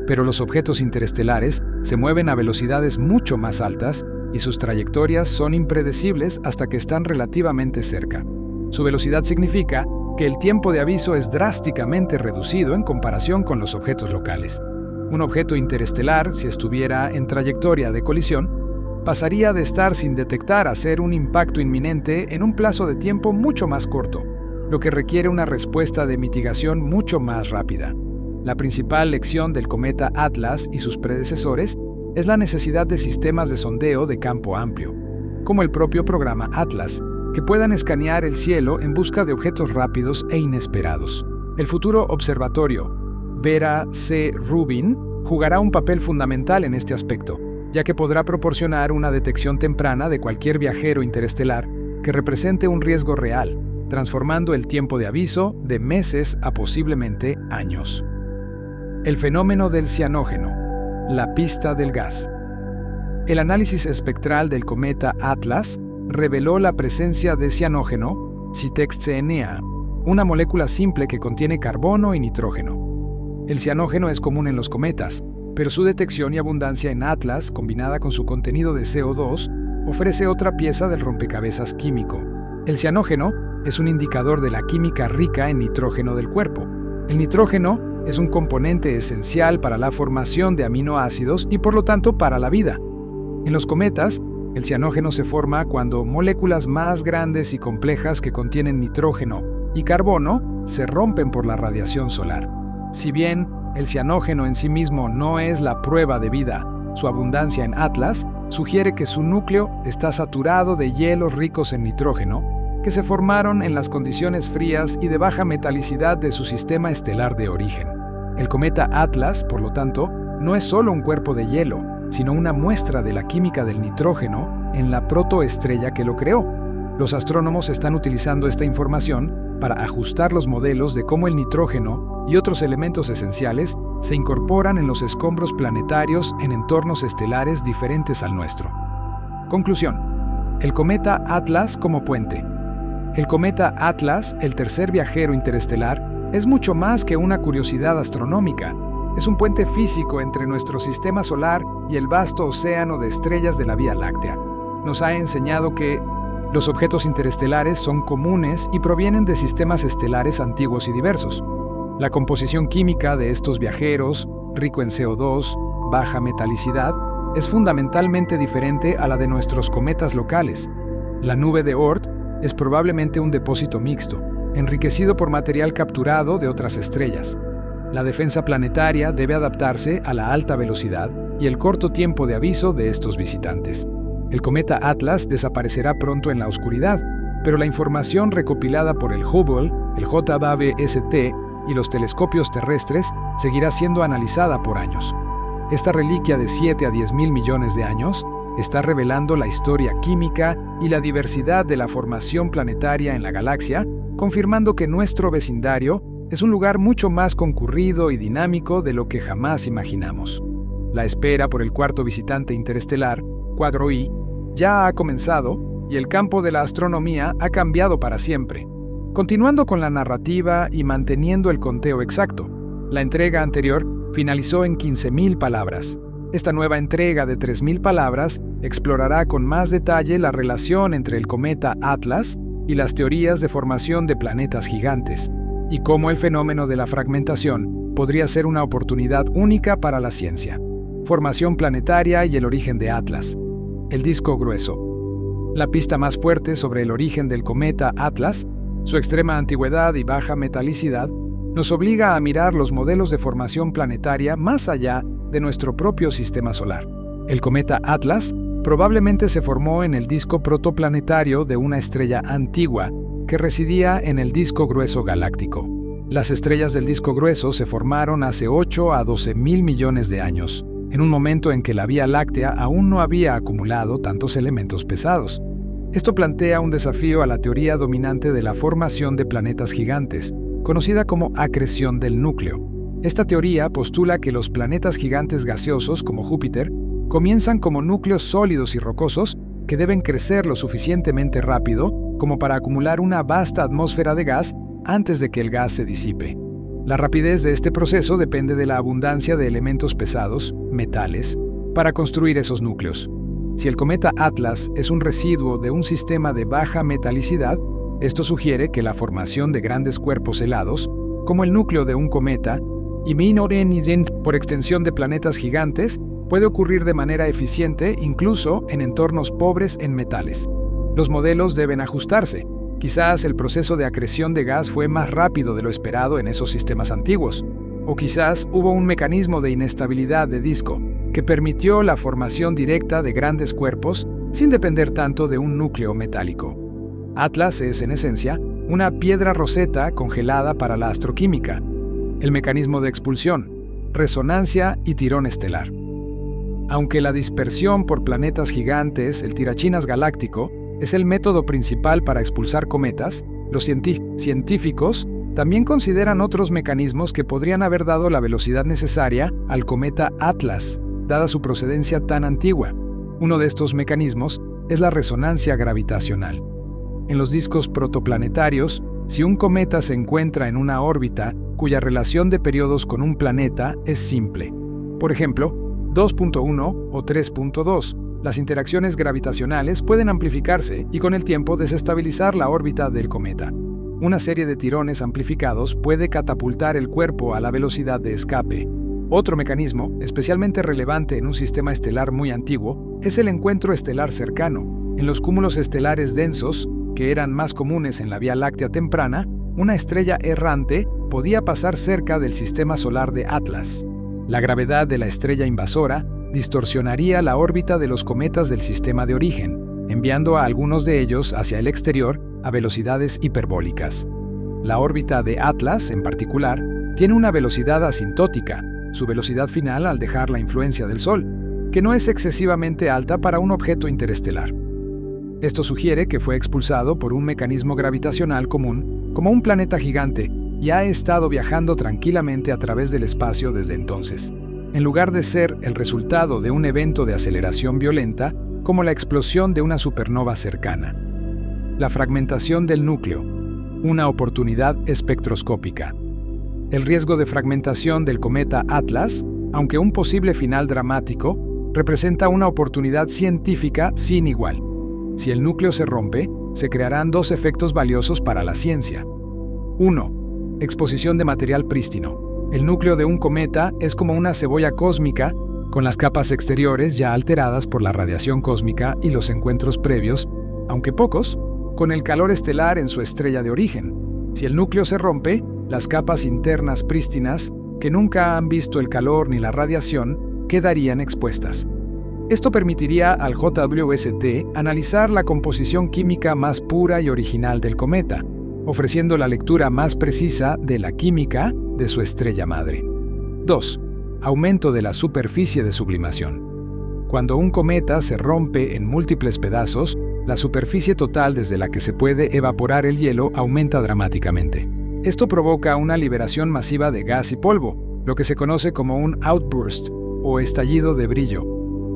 Pero los objetos interestelares se mueven a velocidades mucho más altas y sus trayectorias son impredecibles hasta que están relativamente cerca. Su velocidad significa que el tiempo de aviso es drásticamente reducido en comparación con los objetos locales. Un objeto interestelar, si estuviera en trayectoria de colisión, pasaría de estar sin detectar a ser un impacto inminente en un plazo de tiempo mucho más corto, lo que requiere una respuesta de mitigación mucho más rápida. La principal lección del cometa Atlas y sus predecesores es la necesidad de sistemas de sondeo de campo amplio, como el propio programa Atlas, que puedan escanear el cielo en busca de objetos rápidos e inesperados. El futuro observatorio, Vera C. Rubin, jugará un papel fundamental en este aspecto, ya que podrá proporcionar una detección temprana de cualquier viajero interestelar que represente un riesgo real, transformando el tiempo de aviso de meses a posiblemente años. El fenómeno del cianógeno, la pista del gas. El análisis espectral del cometa Atlas reveló la presencia de cianógeno, Cytex-CNA, una molécula simple que contiene carbono y nitrógeno. El cianógeno es común en los cometas, pero su detección y abundancia en Atlas, combinada con su contenido de CO2, ofrece otra pieza del rompecabezas químico. El cianógeno es un indicador de la química rica en nitrógeno del cuerpo. El nitrógeno es un componente esencial para la formación de aminoácidos y por lo tanto para la vida. En los cometas, el cianógeno se forma cuando moléculas más grandes y complejas que contienen nitrógeno y carbono se rompen por la radiación solar. Si bien el cianógeno en sí mismo no es la prueba de vida, su abundancia en Atlas sugiere que su núcleo está saturado de hielos ricos en nitrógeno, que se formaron en las condiciones frías y de baja metalicidad de su sistema estelar de origen. El cometa Atlas, por lo tanto, no es solo un cuerpo de hielo, sino una muestra de la química del nitrógeno en la protoestrella que lo creó. Los astrónomos están utilizando esta información para ajustar los modelos de cómo el nitrógeno y otros elementos esenciales se incorporan en los escombros planetarios en entornos estelares diferentes al nuestro. Conclusión: el cometa Atlas como puente. El cometa Atlas, el tercer viajero interestelar, es mucho más que una curiosidad astronómica. Es un puente físico entre nuestro sistema solar y el vasto océano de estrellas de la Vía Láctea. Nos ha enseñado que Los objetos interestelares son comunes y provienen de sistemas estelares antiguos y diversos. La composición química de estos viajeros, rico en CO2, baja metalicidad, es fundamentalmente diferente a la de nuestros cometas locales. La nube de Oort es probablemente un depósito mixto, enriquecido por material capturado de otras estrellas. La defensa planetaria debe adaptarse a la alta velocidad y el corto tiempo de aviso de estos visitantes. El cometa Atlas desaparecerá pronto en la oscuridad, pero la información recopilada por el Hubble, el JWST y los telescopios terrestres seguirá siendo analizada por años. Esta reliquia de 7 a 10 mil millones de años está revelando la historia química y la diversidad de la formación planetaria en la galaxia, confirmando que nuestro vecindario es un lugar mucho más concurrido y dinámico de lo que jamás imaginamos. La espera por el cuarto visitante interestelar, Cuadro I, ya ha comenzado y el campo de la astronomía ha cambiado para siempre. Continuando con la narrativa y manteniendo el conteo exacto, la entrega anterior finalizó en 15.000 palabras. Esta nueva entrega de 3.000 palabras explorará con más detalle la relación entre el cometa Atlas y las teorías de formación de planetas gigantes, y cómo el fenómeno de la fragmentación podría ser una oportunidad única para la ciencia. Formación planetaria y el origen de Atlas. El disco grueso. La pista más fuerte sobre el origen del cometa Atlas, su extrema antigüedad y baja metalicidad, nos obliga a mirar los modelos de formación planetaria más allá de nuestro propio sistema solar. El cometa Atlas probablemente se formó en el disco protoplanetario de una estrella antigua que residía en el disco grueso galáctico. Las estrellas del disco grueso se formaron hace 8 a 12 mil millones de años, en un momento en que la Vía Láctea aún no había acumulado tantos elementos pesados. Esto plantea un desafío a la teoría dominante de la formación de planetas gigantes, conocida como acreción del núcleo. Esta teoría postula que los planetas gigantes gaseosos, como Júpiter, comienzan como núcleos sólidos y rocosos que deben crecer lo suficientemente rápido como para acumular una vasta atmósfera de gas antes de que el gas se disipe. La rapidez de este proceso depende de la abundancia de elementos pesados, metales, para construir esos núcleos. Si el cometa Atlas es un residuo de un sistema de baja metalicidad, esto sugiere que la formación de grandes cuerpos helados, como el núcleo de un cometa, y por extensión de planetas gigantes, puede ocurrir de manera eficiente incluso en entornos pobres en metales. Los modelos deben ajustarse. Quizás el proceso de acreción de gas fue más rápido de lo esperado en esos sistemas antiguos, o quizás hubo un mecanismo de inestabilidad de disco que permitió la formación directa de grandes cuerpos sin depender tanto de un núcleo metálico. Atlas es, en esencia, una piedra roseta congelada para la astroquímica, el mecanismo de expulsión, resonancia y tirón estelar. Aunque la dispersión por planetas gigantes, el tirachinas galáctico, es el método principal para expulsar cometas, los científicos también consideran otros mecanismos que podrían haber dado la velocidad necesaria al cometa Atlas, dada su procedencia tan antigua. Uno de estos mecanismos es la resonancia gravitacional. En los discos protoplanetarios, si un cometa se encuentra en una órbita cuya relación de periodos con un planeta es simple, por ejemplo, 2.1 o 3.2, las interacciones gravitacionales pueden amplificarse y con el tiempo desestabilizar la órbita del cometa. Una serie de tirones amplificados puede catapultar el cuerpo a la velocidad de escape. Otro mecanismo, especialmente relevante en un sistema estelar muy antiguo, es el encuentro estelar cercano. En los cúmulos estelares densos, que eran más comunes en la Vía Láctea temprana, una estrella errante podía pasar cerca del sistema solar de Atlas. La gravedad de la estrella invasora distorsionaría la órbita de los cometas del sistema de origen, enviando a algunos de ellos hacia el exterior a velocidades hiperbólicas. La órbita de Atlas, en particular, tiene una velocidad asintótica, su velocidad final al dejar la influencia del Sol, que no es excesivamente alta para un objeto interestelar. Esto sugiere que fue expulsado por un mecanismo gravitacional común, como un planeta gigante, y ha estado viajando tranquilamente a través del espacio desde entonces, en lugar de ser el resultado de un evento de aceleración violenta, como la explosión de una supernova cercana. La fragmentación del núcleo, una oportunidad espectroscópica. El riesgo de fragmentación del cometa Atlas, aunque un posible final dramático, representa una oportunidad científica sin igual. Si el núcleo se rompe, se crearán dos efectos valiosos para la ciencia. 1. Exposición de material prístino. El núcleo de un cometa es como una cebolla cósmica, con las capas exteriores ya alteradas por la radiación cósmica y los encuentros previos, aunque pocos, con el calor estelar en su estrella de origen. Si el núcleo se rompe, las capas internas prístinas, que nunca han visto el calor ni la radiación, quedarían expuestas. Esto permitiría al JWST analizar la composición química más pura y original del cometa, ofreciendo la lectura más precisa de la química de su estrella madre. 2. Aumento de la superficie de sublimación. Cuando un cometa se rompe en múltiples pedazos, la superficie total desde la que se puede evaporar el hielo aumenta dramáticamente. Esto provoca una liberación masiva de gas y polvo, lo que se conoce como un outburst o estallido de brillo.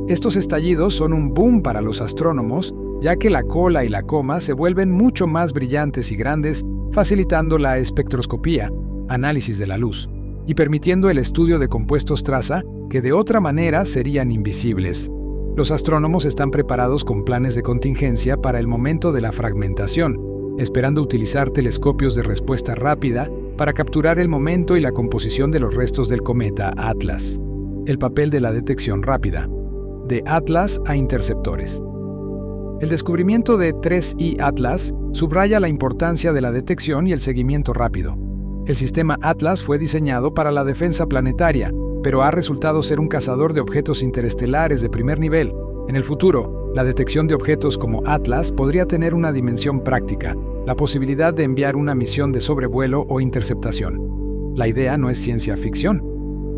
Estos estallidos son un boom para los astrónomos, ya que la cola y la coma se vuelven mucho más brillantes y grandes, facilitando la espectroscopía, análisis de la luz, y permitiendo el estudio de compuestos traza que de otra manera serían invisibles. Los astrónomos están preparados con planes de contingencia para el momento de la fragmentación, esperando utilizar telescopios de respuesta rápida para capturar el momento y la composición de los restos del cometa Atlas. El papel de la detección rápida. De Atlas a interceptores. El descubrimiento de 3I Atlas subraya la importancia de la detección y el seguimiento rápido. El sistema Atlas fue diseñado para la defensa planetaria, pero ha resultado ser un cazador de objetos interestelares de primer nivel. En el futuro, la detección de objetos como Atlas podría tener una dimensión práctica, la posibilidad de enviar una misión de sobrevuelo o interceptación. La idea no es ciencia ficción.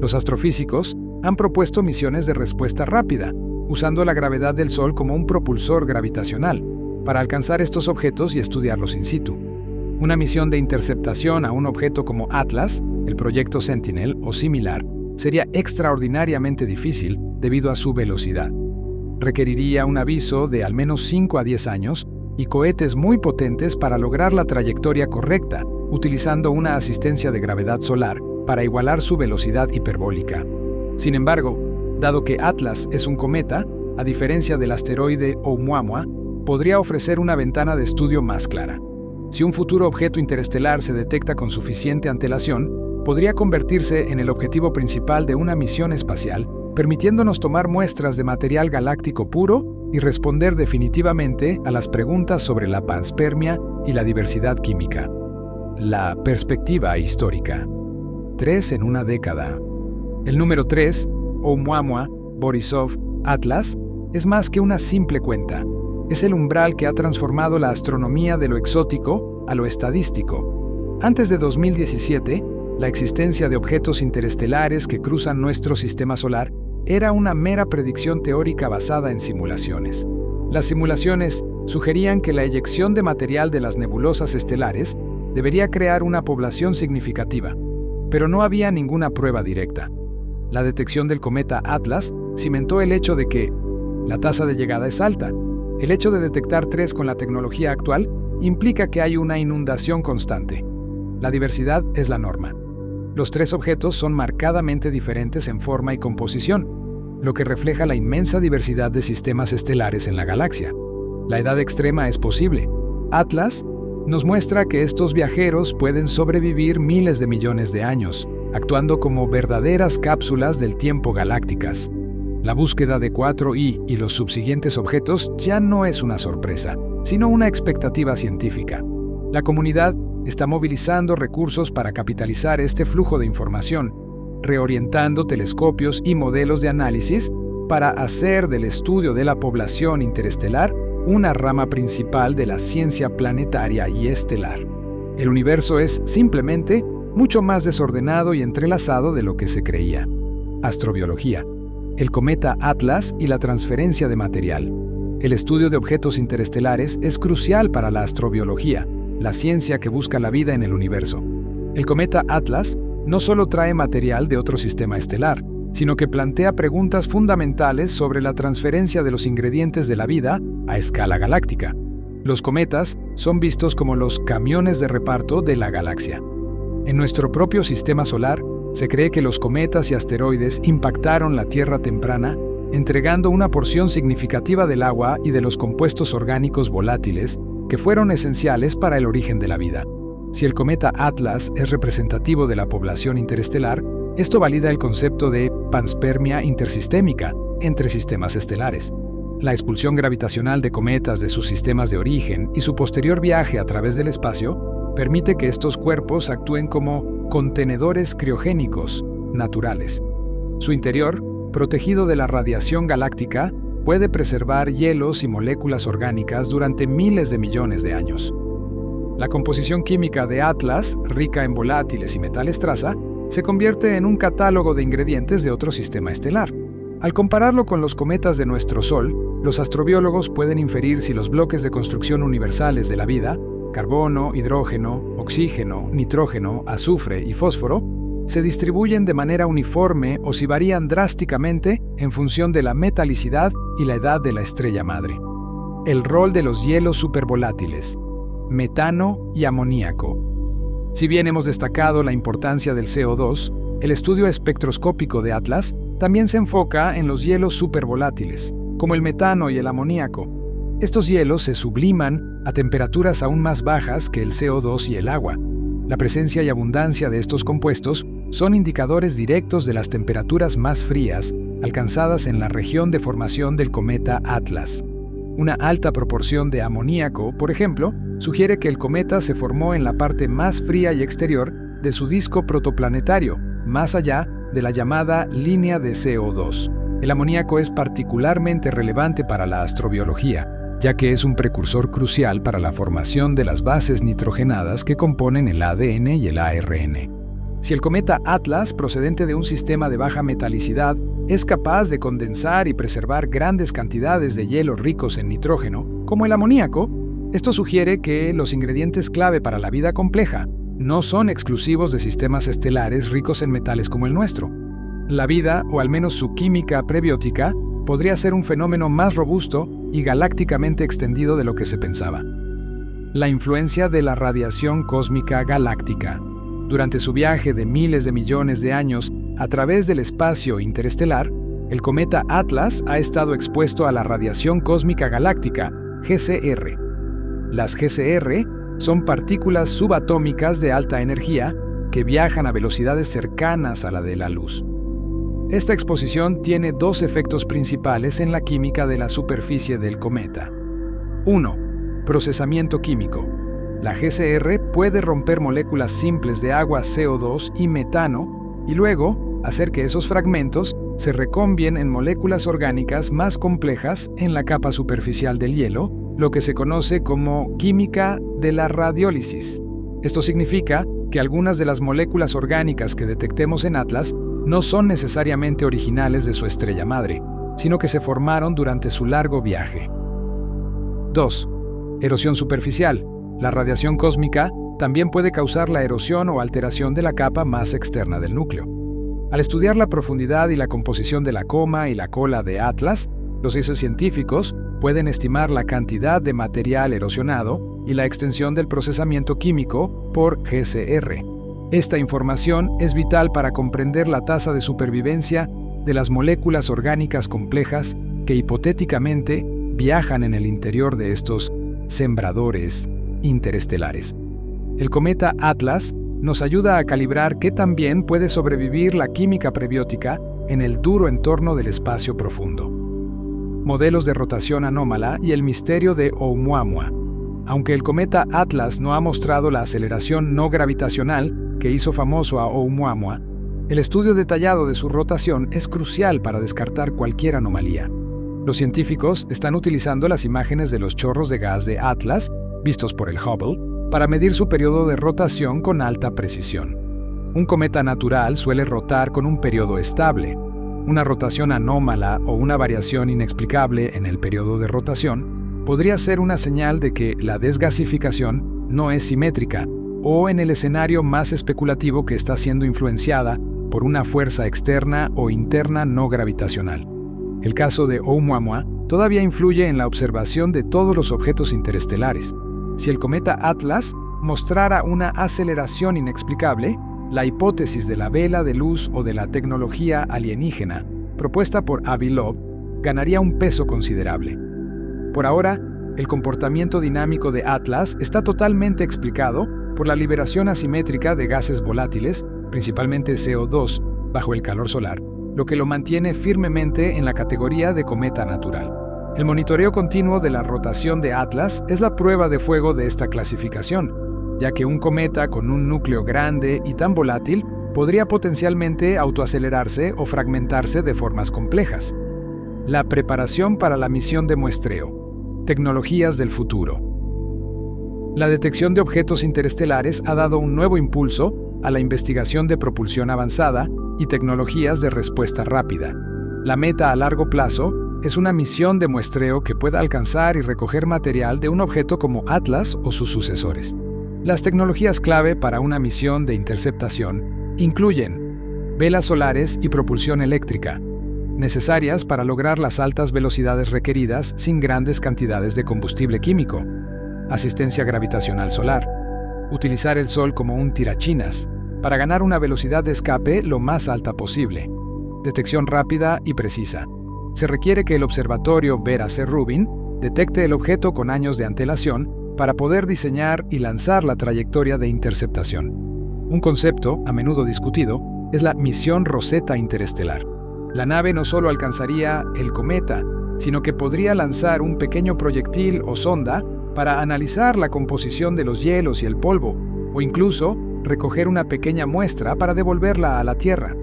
Los astrofísicos han propuesto misiones de respuesta rápida, usando la gravedad del Sol como un propulsor gravitacional, para alcanzar estos objetos y estudiarlos in situ. Una misión de interceptación a un objeto como Atlas, el proyecto Sentinel o similar, sería extraordinariamente difícil debido a su velocidad. Requeriría un aviso de al menos 5 a 10 años y cohetes muy potentes para lograr la trayectoria correcta, utilizando una asistencia de gravedad solar para igualar su velocidad hiperbólica. Sin embargo, dado que Atlas es un cometa, a diferencia del asteroide Oumuamua, podría ofrecer una ventana de estudio más clara. Si un futuro objeto interestelar se detecta con suficiente antelación, podría convertirse en el objetivo principal de una misión espacial, permitiéndonos tomar muestras de material galáctico puro y responder definitivamente a las preguntas sobre la panspermia y la diversidad química. La perspectiva histórica. 3 en una década. El número 3, Oumuamua, Borisov, Atlas, es más que una simple cuenta. Es el umbral que ha transformado la astronomía de lo exótico a lo estadístico. Antes de 2017, la existencia de objetos interestelares que cruzan nuestro sistema solar era una mera predicción teórica basada en simulaciones. Las simulaciones sugerían que la eyección de material de las nebulosas estelares debería crear una población significativa, pero no había ninguna prueba directa. La detección del cometa Atlas cimentó el hecho de que la tasa de llegada es alta. El hecho de detectar 3 con la tecnología actual implica que hay una inundación constante. La diversidad es la norma. Los 3 objetos son marcadamente diferentes en forma y composición, lo que refleja la inmensa diversidad de sistemas estelares en la galaxia. La edad extrema es posible. Atlas nos muestra que estos viajeros pueden sobrevivir miles de millones de años, actuando como verdaderas cápsulas del tiempo galácticas. La búsqueda de 4I y los subsiguientes objetos ya no es una sorpresa, sino una expectativa científica. La comunidad está movilizando recursos para capitalizar este flujo de información, reorientando telescopios y modelos de análisis para hacer del estudio de la población interestelar una rama principal de la ciencia planetaria y estelar. El universo es, simplemente, mucho más desordenado y entrelazado de lo que se creía. Astrobiología. El cometa Atlas y la transferencia de material. El estudio de objetos interestelares es crucial para la astrobiología, la ciencia que busca la vida en el universo. El cometa Atlas no solo trae material de otro sistema estelar, sino que plantea preguntas fundamentales sobre la transferencia de los ingredientes de la vida a escala galáctica. Los cometas son vistos como los camiones de reparto de la galaxia. En nuestro propio sistema solar, se cree que los cometas y asteroides impactaron la Tierra temprana, entregando una porción significativa del agua y de los compuestos orgánicos volátiles que fueron esenciales para el origen de la vida. Si el cometa Atlas es representativo de la población interestelar, esto valida el concepto de panspermia intersistémica entre sistemas estelares. La expulsión gravitacional de cometas de sus sistemas de origen y su posterior viaje a través del espacio permite que estos cuerpos actúen como contenedores criogénicos naturales. Su interior, protegido de la radiación galáctica, puede preservar hielos y moléculas orgánicas durante miles de millones de años. La composición química de Atlas, rica en volátiles y metales traza, se convierte en un catálogo de ingredientes de otro sistema estelar. Al compararlo con los cometas de nuestro Sol, los astrobiólogos pueden inferir si los bloques de construcción universales de la vida, carbono, hidrógeno, oxígeno, nitrógeno, azufre y fósforo, se distribuyen de manera uniforme o si varían drásticamente en función de la metalicidad y la edad de la estrella madre. El rol de los hielos supervolátiles, metano y amoníaco. Si bien hemos destacado la importancia del CO2, el estudio espectroscópico de Atlas también se enfoca en los hielos supervolátiles, como el metano y el amoníaco. Estos hielos se subliman a temperaturas aún más bajas que el CO2 y el agua. La presencia y abundancia de estos compuestos son indicadores directos de las temperaturas más frías alcanzadas en la región de formación del cometa Atlas. Una alta proporción de amoníaco, por ejemplo, sugiere que el cometa se formó en la parte más fría y exterior de su disco protoplanetario, más allá de la llamada línea de CO2. El amoníaco es particularmente relevante para la astrobiología, ya que es un precursor crucial para la formación de las bases nitrogenadas que componen el ADN y el ARN. Si el cometa Atlas, procedente de un sistema de baja metalicidad, es capaz de condensar y preservar grandes cantidades de hielo ricos en nitrógeno, como el amoníaco, esto sugiere que los ingredientes clave para la vida compleja no son exclusivos de sistemas estelares ricos en metales como el nuestro. La vida, o al menos su química prebiótica, podría ser un fenómeno más robusto y galácticamente extendido de lo que se pensaba. La influencia de la radiación cósmica galáctica. Durante su viaje de miles de millones de años a través del espacio interestelar, el cometa Atlas ha estado expuesto a la radiación cósmica galáctica, GCR. Las GCR son partículas subatómicas de alta energía que viajan a velocidades cercanas a la de la luz. Esta exposición tiene dos efectos principales en la química de la superficie del cometa. 1. Procesamiento químico. La GCR puede romper moléculas simples de agua, CO2 y metano y luego hacer que esos fragmentos se recombien en moléculas orgánicas más complejas en la capa superficial del hielo, lo que se conoce como química de la radiólisis. Esto significa que algunas de las moléculas orgánicas que detectemos en Atlas no son necesariamente originales de su estrella madre, sino que se formaron durante su largo viaje. 2. Erosión superficial. La radiación cósmica también puede causar la erosión o alteración de la capa más externa del núcleo. Al estudiar la profundidad y la composición de la coma y la cola de Atlas, los científicos pueden estimar la cantidad de material erosionado y la extensión del procesamiento químico por GCR. Esta información es vital para comprender la tasa de supervivencia de las moléculas orgánicas complejas que hipotéticamente viajan en el interior de estos sembradores interestelares. El cometa Atlas nos ayuda a calibrar qué tan bien puede sobrevivir la química prebiótica en el duro entorno del espacio profundo. Modelos de rotación anómala y el misterio de Oumuamua. Aunque el cometa Atlas no ha mostrado la aceleración no gravitacional que hizo famoso a Oumuamua, el estudio detallado de su rotación es crucial para descartar cualquier anomalía. Los científicos están utilizando las imágenes de los chorros de gas de Atlas, vistos por el Hubble, para medir su periodo de rotación con alta precisión. Un cometa natural suele rotar con un periodo estable. Una rotación anómala o una variación inexplicable en el periodo de rotación podría ser una señal de que la desgasificación no es simétrica o en el escenario más especulativo que está siendo influenciada por una fuerza externa o interna no gravitacional. El caso de Oumuamua todavía influye en la observación de todos los objetos interestelares. Si el cometa Atlas mostrara una aceleración inexplicable, la hipótesis de la vela de luz o de la tecnología alienígena, propuesta por Avi Loeb, ganaría un peso considerable. Por ahora, El comportamiento dinámico de Atlas está totalmente explicado por la liberación asimétrica de gases volátiles, principalmente CO2, bajo el calor solar, lo que lo mantiene firmemente en la categoría de cometa natural. El monitoreo continuo de la rotación de Atlas es la prueba de fuego de esta clasificación, ya que un cometa con un núcleo grande y tan volátil podría potencialmente autoacelerarse o fragmentarse de formas complejas. La preparación para la misión de muestreo. Tecnologías del futuro. La detección de objetos interestelares ha dado un nuevo impulso a la investigación de propulsión avanzada y tecnologías de respuesta rápida. La meta a largo plazo es una misión de muestreo que pueda alcanzar y recoger material de un objeto como Atlas o sus sucesores. Las tecnologías clave para una misión de interceptación incluyen velas solares y propulsión eléctrica, necesarias para lograr las altas velocidades requeridas sin grandes cantidades de combustible químico, asistencia gravitacional solar, utilizar el Sol como un tirachinas, para ganar una velocidad de escape lo más alta posible, detección rápida y precisa. Se requiere que el observatorio Vera C. Rubin detecte el objeto con años de antelación para poder diseñar y lanzar la trayectoria de interceptación. Un concepto, a menudo discutido, es la misión Rosetta interestelar. La nave no solo alcanzaría el cometa, sino que podría lanzar un pequeño proyectil o sonda para analizar la composición de los hielos y el polvo, o incluso recoger una pequeña muestra para devolverla a la Tierra.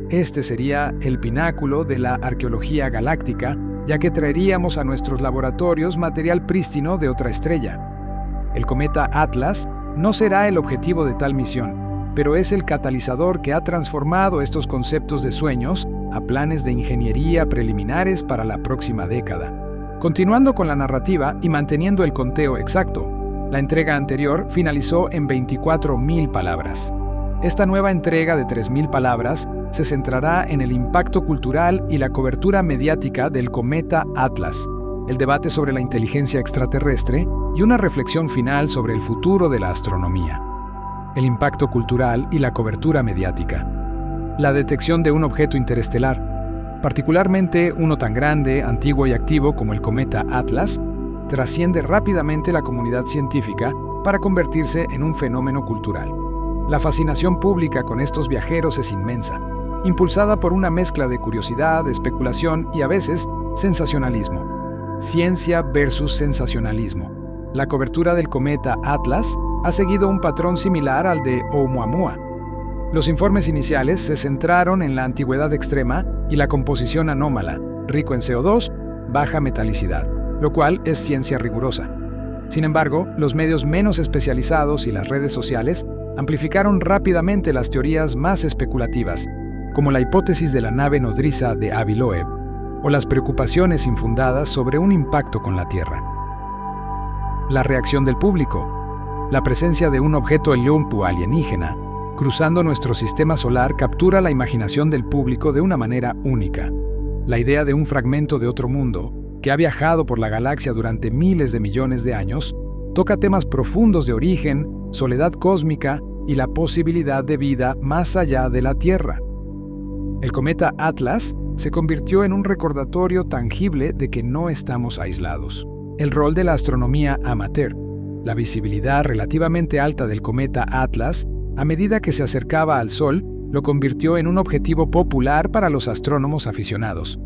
Este sería el pináculo de la arqueología galáctica, ya que traeríamos a nuestros laboratorios material prístino de otra estrella. El cometa Atlas no será el objetivo de tal misión, pero es el catalizador que ha transformado estos conceptos de sueños a planes de ingeniería preliminares para la próxima década. Continuando con la narrativa y manteniendo el conteo exacto, la entrega anterior finalizó en 24.000 palabras. Esta nueva entrega de 3.000 palabras se centrará en el impacto cultural y la cobertura mediática del cometa Atlas, el debate sobre la inteligencia extraterrestre y una reflexión final sobre el futuro de la astronomía. El impacto cultural y la cobertura mediática. La detección de un objeto interestelar, particularmente uno tan grande, antiguo y activo como el cometa Atlas, trasciende rápidamente la comunidad científica para convertirse en un fenómeno cultural. La fascinación pública con estos viajeros es inmensa, impulsada por una mezcla de curiosidad, especulación y a veces sensacionalismo. Ciencia versus sensacionalismo. La cobertura del cometa Atlas ha seguido un patrón similar al de Oumuamua. Los informes iniciales se centraron en la antigüedad extrema y la composición anómala, rico en CO2, baja metalicidad, lo cual es ciencia rigurosa. Sin embargo, los medios menos especializados y las redes sociales amplificaron rápidamente las teorías más especulativas, como la hipótesis de la nave nodriza de Avi Loeb, o las preocupaciones infundadas sobre un impacto con la Tierra. La reacción del público. La presencia de un objeto Eluunpu alienígena cruzando nuestro sistema solar captura la imaginación del público de una manera única. La idea de un fragmento de otro mundo, que ha viajado por la galaxia durante miles de millones de años, toca temas profundos de origen, soledad cósmica y la posibilidad de vida más allá de la Tierra. El cometa Atlas se convirtió en un recordatorio tangible de que no estamos aislados. El rol de la astronomía amateur. La visibilidad relativamente alta del cometa Atlas, a medida que se acercaba al Sol, lo convirtió en un objetivo popular para los astrónomos aficionados.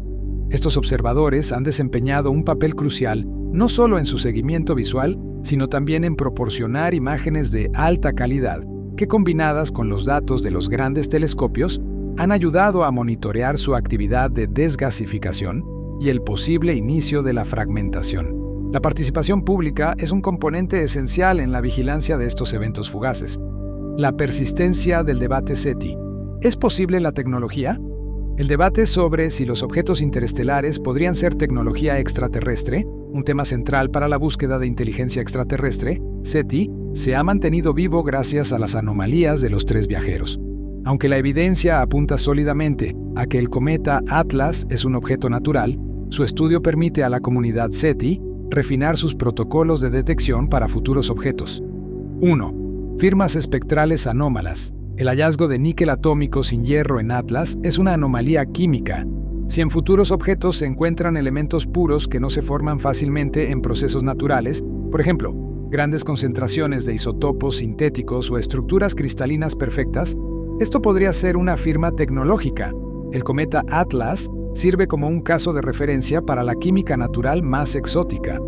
Estos observadores han desempeñado un papel crucial no solo en su seguimiento visual, sino también en proporcionar imágenes de alta calidad, que combinadas con los datos de los grandes telescopios, han ayudado a monitorear su actividad de desgasificación y el posible inicio de la fragmentación. La participación pública es un componente esencial en la vigilancia de estos eventos fugaces. La persistencia del debate SETI. ¿Es posible la tecnología? El debate sobre si los objetos interestelares podrían ser tecnología extraterrestre, un tema central para la búsqueda de inteligencia extraterrestre, SETI, se ha mantenido vivo gracias a las anomalías de los 3 viajeros. Aunque la evidencia apunta sólidamente a que el cometa Atlas es un objeto natural, su estudio permite a la comunidad SETI refinar sus protocolos de detección para futuros objetos. 1. Firmas espectrales anómalas. El hallazgo de níquel atómico sin hierro en Atlas es una anomalía química, Si en futuros objetos se encuentran elementos puros que no se forman fácilmente en procesos naturales, por ejemplo, grandes concentraciones de isótopos sintéticos o estructuras cristalinas perfectas, esto podría ser una firma tecnológica. El cometa Atlas sirve como un caso de referencia para la química natural más exótica.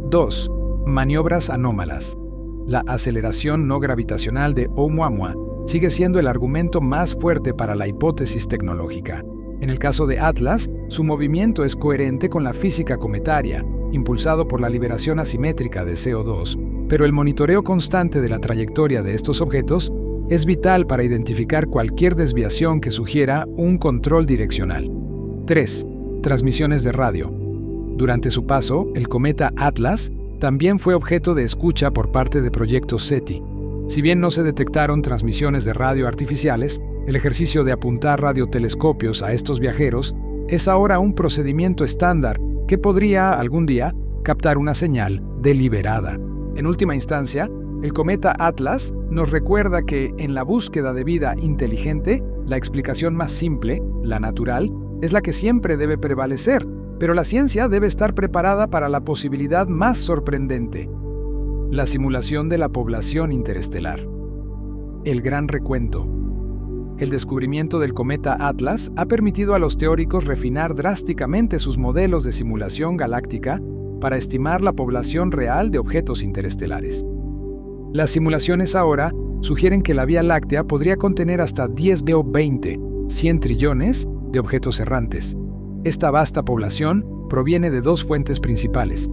2. Maniobras anómalas. La aceleración no gravitacional de Oumuamua sigue siendo el argumento más fuerte para la hipótesis tecnológica. En el caso de Atlas, su movimiento es coherente con la física cometaria, impulsado por la liberación asimétrica de CO2, pero el monitoreo constante de la trayectoria de estos objetos es vital para identificar cualquier desviación que sugiera un control direccional. 3. Transmisiones de radio. Durante su paso, el cometa Atlas también fue objeto de escucha por parte de proyectos SETI. Si bien no se detectaron transmisiones de radio artificiales, el ejercicio de apuntar radiotelescopios a estos viajeros es ahora un procedimiento estándar que podría, algún día, captar una señal deliberada. En última instancia, el cometa Atlas nos recuerda que, en la búsqueda de vida inteligente, la explicación más simple, la natural, es la que siempre debe prevalecer, pero la ciencia debe estar preparada para la posibilidad más sorprendente: la simulación de la población interestelar. El gran recuento. El descubrimiento del cometa Atlas ha permitido a los teóricos refinar drásticamente sus modelos de simulación galáctica para estimar la población real de objetos interestelares. Las simulaciones ahora sugieren que la Vía Láctea podría contener hasta 10 o 20, 100 trillones de objetos errantes. Esta vasta población proviene de dos fuentes principales.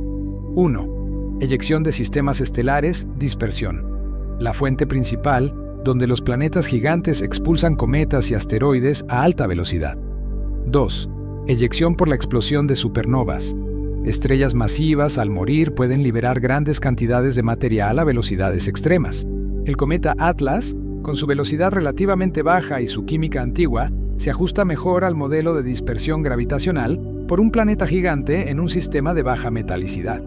1. Eyección de sistemas estelares, dispersión. La fuente principal, donde los planetas gigantes expulsan cometas y asteroides a alta velocidad. 2. Eyección por la explosión de supernovas. Estrellas masivas, al morir, pueden liberar grandes cantidades de material a velocidades extremas. El cometa Atlas, con su velocidad relativamente baja y su química antigua, se ajusta mejor al modelo de dispersión gravitacional por un planeta gigante en un sistema de baja metalicidad.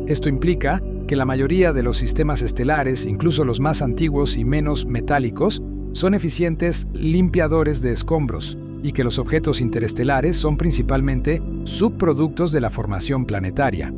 Esto implica que la mayoría de los sistemas estelares, incluso los más antiguos y menos metálicos, son eficientes limpiadores de escombros, y que los objetos interestelares son principalmente subproductos de la formación planetaria.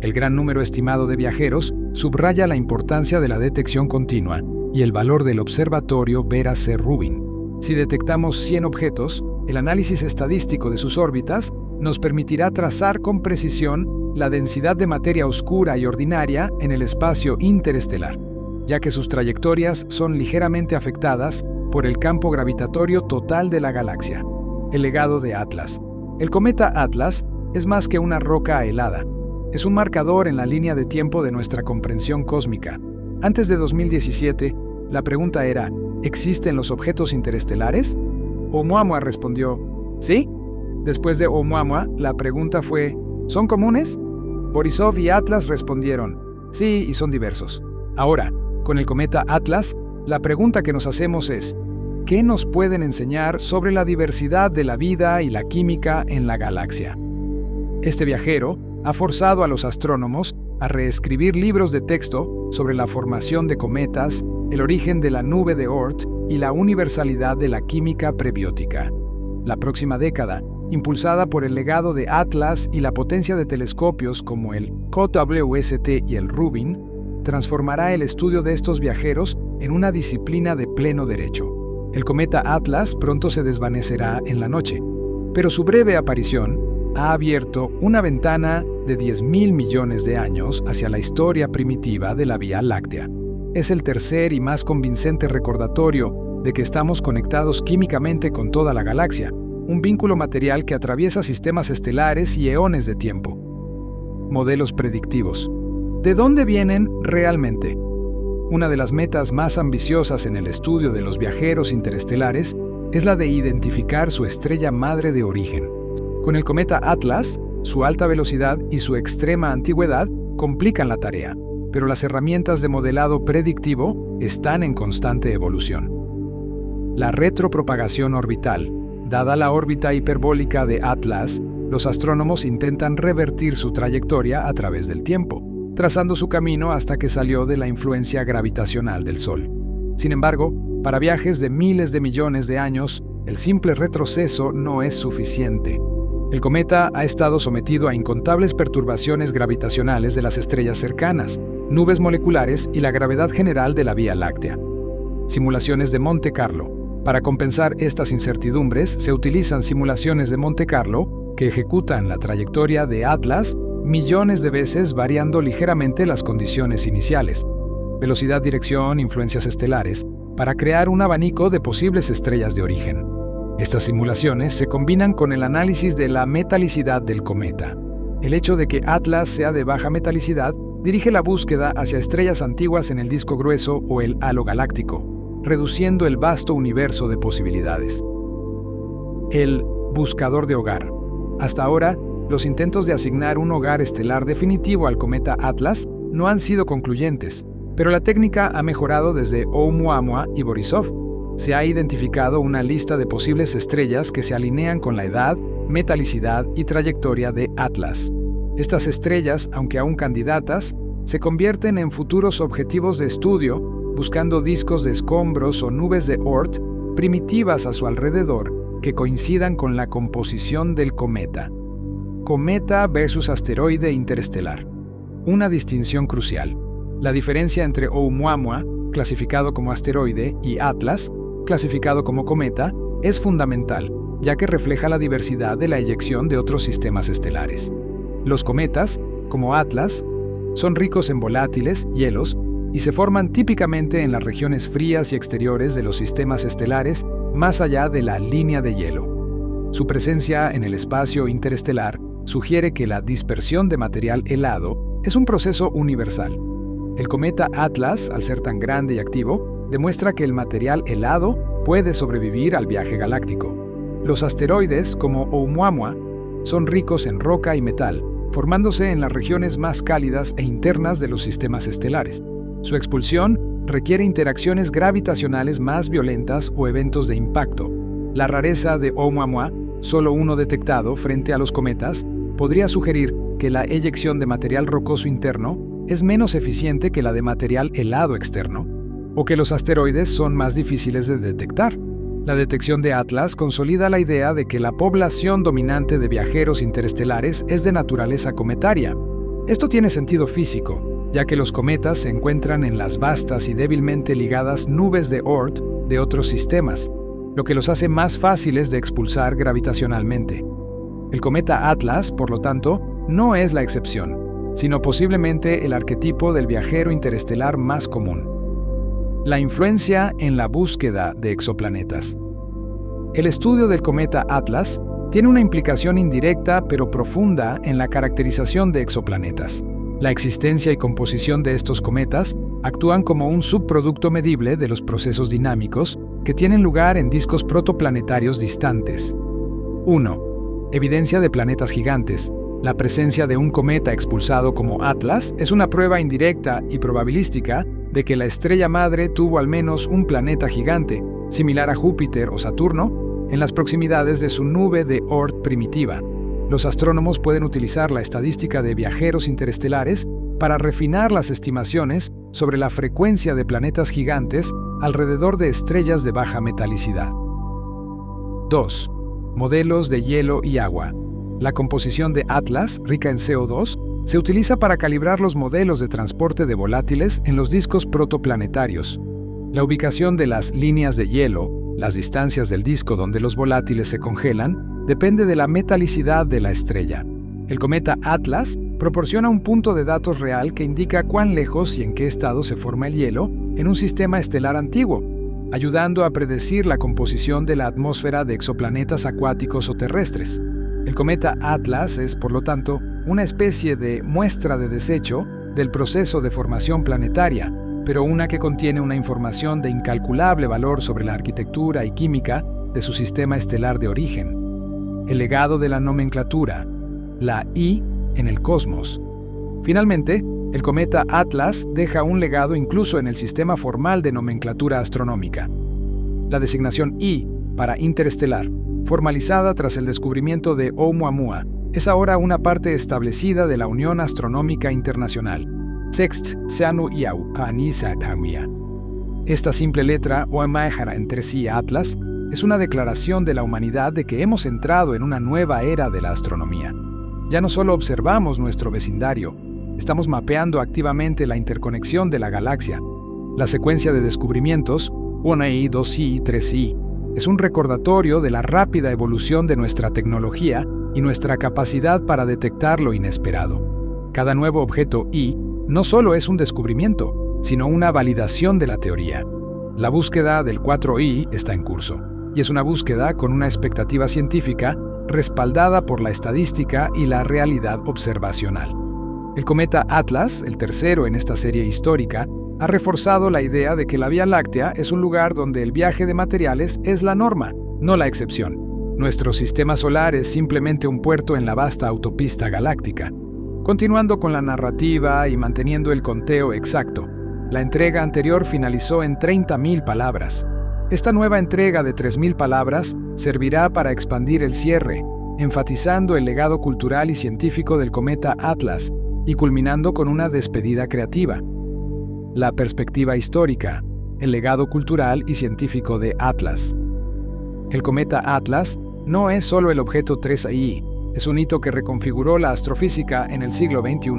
El gran número estimado de viajeros subraya la importancia de la detección continua y el valor del observatorio Vera C. Rubin. Si detectamos 100 objetos, el análisis estadístico de sus órbitas nos permitirá trazar con precisión la densidad de materia oscura y ordinaria en el espacio interestelar, ya que sus trayectorias son ligeramente afectadas por el campo gravitatorio total de la galaxia. El legado de Atlas. El cometa Atlas es más que una roca helada. Es un marcador en la línea de tiempo de nuestra comprensión cósmica. Antes de 2017, la pregunta era: ¿existen los objetos interestelares? Oumuamua respondió: ¿sí? Después de Oumuamua, la pregunta fue: ¿son comunes? Borisov y Atlas respondieron: sí, y son diversos. Ahora, con el cometa Atlas, la pregunta que nos hacemos es: ¿qué nos pueden enseñar sobre la diversidad de la vida y la química en la galaxia? Este viajero ha forzado a los astrónomos a reescribir libros de texto sobre la formación de cometas, el origen de la nube de Oort y la universalidad de la química prebiótica. La próxima década, impulsada por el legado de Atlas y la potencia de telescopios como el JWST y el Rubin, transformará el estudio de estos viajeros en una disciplina de pleno derecho. El cometa Atlas pronto se desvanecerá en la noche, pero su breve aparición ha abierto una ventana de 10.000 millones de años hacia la historia primitiva de la Vía Láctea. Es el tercer y más convincente recordatorio de que estamos conectados químicamente con toda la galaxia, un vínculo material que atraviesa sistemas estelares y eones de tiempo. Modelos predictivos. ¿De dónde vienen realmente? Una de las metas más ambiciosas en el estudio de los viajeros interestelares es la de identificar su estrella madre de origen. Con el cometa Atlas, su alta velocidad y su extrema antigüedad complican la tarea, pero las herramientas de modelado predictivo están en constante evolución. La retropropagación orbital. Dada la órbita hiperbólica de Atlas, los astrónomos intentan revertir su trayectoria a través del tiempo, trazando su camino hasta que salió de la influencia gravitacional del Sol. Sin embargo, para viajes de miles de millones de años, el simple retroceso no es suficiente. El cometa ha estado sometido a incontables perturbaciones gravitacionales de las estrellas cercanas, nubes moleculares y la gravedad general de la Vía Láctea. Simulaciones de Monte Carlo. Para compensar estas incertidumbres, se utilizan simulaciones de Monte Carlo que ejecutan la trayectoria de Atlas millones de veces variando ligeramente las condiciones iniciales, velocidad, dirección, influencias estelares, para crear un abanico de posibles estrellas de origen. Estas simulaciones se combinan con el análisis de la metalicidad del cometa. El hecho de que Atlas sea de baja metalicidad dirige la búsqueda hacia estrellas antiguas en el disco grueso o el halo galáctico, reduciendo el vasto universo de posibilidades. El buscador de hogar. Hasta ahora, los intentos de asignar un hogar estelar definitivo al cometa Atlas no han sido concluyentes, pero la técnica ha mejorado desde Oumuamua y Borisov. Se ha identificado una lista de posibles estrellas que se alinean con la edad, metalicidad y trayectoria de Atlas. Estas estrellas, aunque aún candidatas, se convierten en futuros objetivos de estudio, buscando discos de escombros o nubes de Oort primitivas a su alrededor que coincidan con la composición del cometa. Cometa versus asteroide interestelar. Una distinción crucial. La diferencia entre Oumuamua, clasificado como asteroide, y Atlas, clasificado como cometa, es fundamental, ya que refleja la diversidad de la eyección de otros sistemas estelares. Los cometas, como Atlas, son ricos en volátiles, hielos, y se forman típicamente en las regiones frías y exteriores de los sistemas estelares más allá de la línea de hielo. Su presencia en el espacio interestelar sugiere que la dispersión de material helado es un proceso universal. El cometa Atlas, al ser tan grande y activo, demuestra que el material helado puede sobrevivir al viaje galáctico. Los asteroides, como Oumuamua, son ricos en roca y metal, formándose en las regiones más cálidas e internas de los sistemas estelares. Su expulsión requiere interacciones gravitacionales más violentas o eventos de impacto. La rareza de Oumuamua, solo uno detectado frente a los cometas, podría sugerir que la eyección de material rocoso interno es menos eficiente que la de material helado externo, o que los asteroides son más difíciles de detectar. La detección de Atlas consolida la idea de que la población dominante de viajeros interestelares es de naturaleza cometaria. Esto tiene sentido físico, ya que los cometas se encuentran en las vastas y débilmente ligadas nubes de Oort de otros sistemas, lo que los hace más fáciles de expulsar gravitacionalmente. El cometa Atlas, por lo tanto, no es la excepción, sino posiblemente el arquetipo del viajero interestelar más común. La influencia en la búsqueda de exoplanetas. El estudio del cometa Atlas tiene una implicación indirecta pero profunda en la caracterización de exoplanetas. La existencia y composición de estos cometas actúan como un subproducto medible de los procesos dinámicos que tienen lugar en discos protoplanetarios distantes. 1. Evidencia de planetas gigantes. La presencia de un cometa expulsado como Atlas es una prueba indirecta y probabilística de que la estrella madre tuvo al menos un planeta gigante, similar a Júpiter o Saturno, en las proximidades de su nube de Oort primitiva. Los astrónomos pueden utilizar la estadística de viajeros interestelares para refinar las estimaciones sobre la frecuencia de planetas gigantes alrededor de estrellas de baja metalicidad. 2. Modelos de hielo y agua. La composición de Atlas, rica en CO2, se utiliza para calibrar los modelos de transporte de volátiles en los discos protoplanetarios. La ubicación de las líneas de hielo, las distancias del disco donde los volátiles se congelan, depende de la metalicidad de la estrella. El cometa Atlas proporciona un punto de datos real que indica cuán lejos y en qué estado se forma el hielo en un sistema estelar antiguo, ayudando a predecir la composición de la atmósfera de exoplanetas acuáticos o terrestres. El cometa Atlas es, por lo tanto, una especie de muestra de desecho del proceso de formación planetaria, pero una que contiene una información de incalculable valor sobre la arquitectura y química de su sistema estelar de origen. El legado de la nomenclatura, la I en el cosmos. Finalmente, el cometa Atlas deja un legado incluso en el sistema formal de nomenclatura astronómica. La designación I para interestelar, formalizada tras el descubrimiento de Oumuamua, es ahora una parte establecida de la Unión Astronómica Internacional. Esta simple letra Oumuamua entre sí Atlas es una declaración de la humanidad de que hemos entrado en una nueva era de la astronomía. Ya no solo observamos nuestro vecindario, estamos mapeando activamente la interconexión de la galaxia. La secuencia de descubrimientos, 1i, 2i, 3i, es un recordatorio de la rápida evolución de nuestra tecnología y nuestra capacidad para detectar lo inesperado. Cada nuevo objeto I no solo es un descubrimiento, sino una validación de la teoría. La búsqueda del 4i está en curso, y es una búsqueda con una expectativa científica respaldada por la estadística y la realidad observacional. El cometa Atlas, el tercero en esta serie histórica, ha reforzado la idea de que la Vía Láctea es un lugar donde el viaje de materiales es la norma, no la excepción. Nuestro sistema solar es simplemente un puerto en la vasta autopista galáctica. Continuando con la narrativa y manteniendo el conteo exacto, la entrega anterior finalizó en 30.000 palabras. Esta nueva entrega de 3.000 palabras servirá para expandir el cierre, enfatizando el legado cultural y científico del cometa Atlas y culminando con una despedida creativa. La perspectiva histórica, el legado cultural y científico de Atlas. El cometa Atlas no es solo el objeto 3i, es un hito que reconfiguró la astrofísica en el siglo XXI.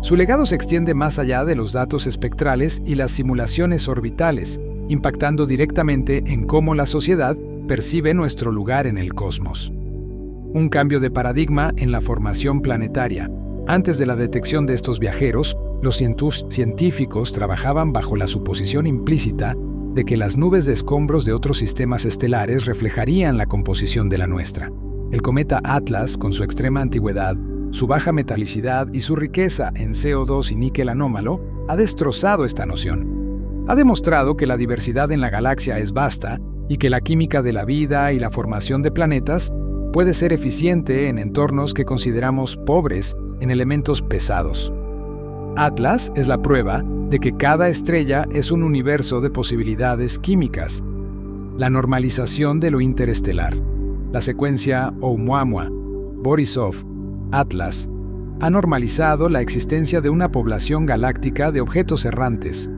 Su legado se extiende más allá de los datos espectrales y las simulaciones orbitales, impactando directamente en cómo la sociedad percibe nuestro lugar en el cosmos. Un cambio de paradigma en la formación planetaria. Antes de la detección de estos viajeros, los científicos trabajaban bajo la suposición implícita de que las nubes de escombros de otros sistemas estelares reflejarían la composición de la nuestra. El cometa Atlas, con su extrema antigüedad, su baja metalicidad y su riqueza en CO2 y níquel anómalo, ha destrozado esta noción. Ha demostrado que la diversidad en la galaxia es vasta y que la química de la vida y la formación de planetas puede ser eficiente en entornos que consideramos pobres en elementos pesados. Atlas es la prueba de que cada estrella es un universo de posibilidades químicas. La normalización de lo interestelar. La secuencia Oumuamua, Borisov, Atlas, ha normalizado la existencia de una población galáctica de objetos errantes.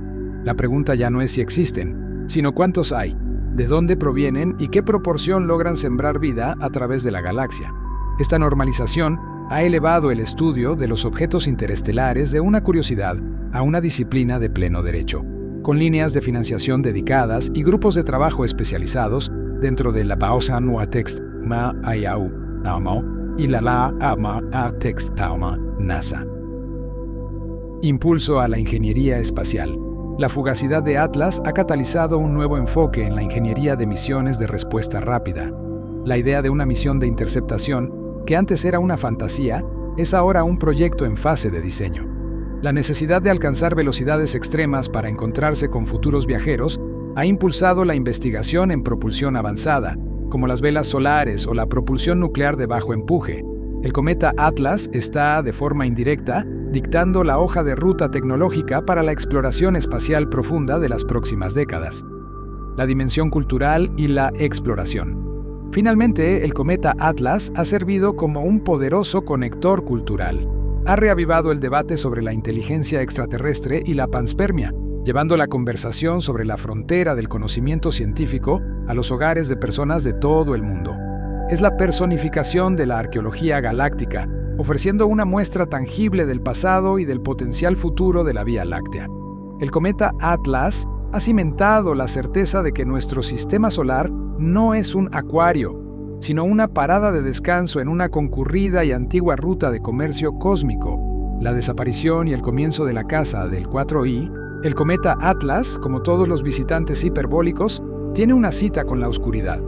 La pregunta ya no es si existen, sino cuántos hay, de dónde provienen y qué proporción logran sembrar vida a través de la galaxia. Esta normalización ha elevado el estudio de los objetos interestelares de una curiosidad a una disciplina de pleno derecho, con líneas de financiación dedicadas y grupos de trabajo especializados dentro de la Baosa Nua Text Ma Ayau Taoma y la Ama A Text Taoma NASA. Impulso a la ingeniería espacial. La fugacidad de Atlas ha catalizado un nuevo enfoque en la ingeniería de misiones de respuesta rápida. La idea de una misión de interceptación, que antes era una fantasía, es ahora un proyecto en fase de diseño. La necesidad de alcanzar velocidades extremas para encontrarse con futuros viajeros ha impulsado la investigación en propulsión avanzada, como las velas solares o la propulsión nuclear de bajo empuje. El cometa Atlas está, de forma indirecta, dictando la hoja de ruta tecnológica para la exploración espacial profunda de las próximas décadas. La dimensión cultural y la exploración. Finalmente, el cometa Atlas ha servido como un poderoso conector cultural. Ha reavivado el debate sobre la inteligencia extraterrestre y la panspermia, llevando la conversación sobre la frontera del conocimiento científico a los hogares de personas de todo el mundo. Es la personificación de la arqueología galáctica, ofreciendo una muestra tangible del pasado y del potencial futuro de la Vía Láctea. El cometa Atlas ha cimentado la certeza de que nuestro sistema solar no es un acuario, sino una parada de descanso en una concurrida y antigua ruta de comercio cósmico. La desaparición y el comienzo de la caza del 4i, el cometa Atlas, como todos los visitantes hiperbólicos, tiene una cita con la oscuridad.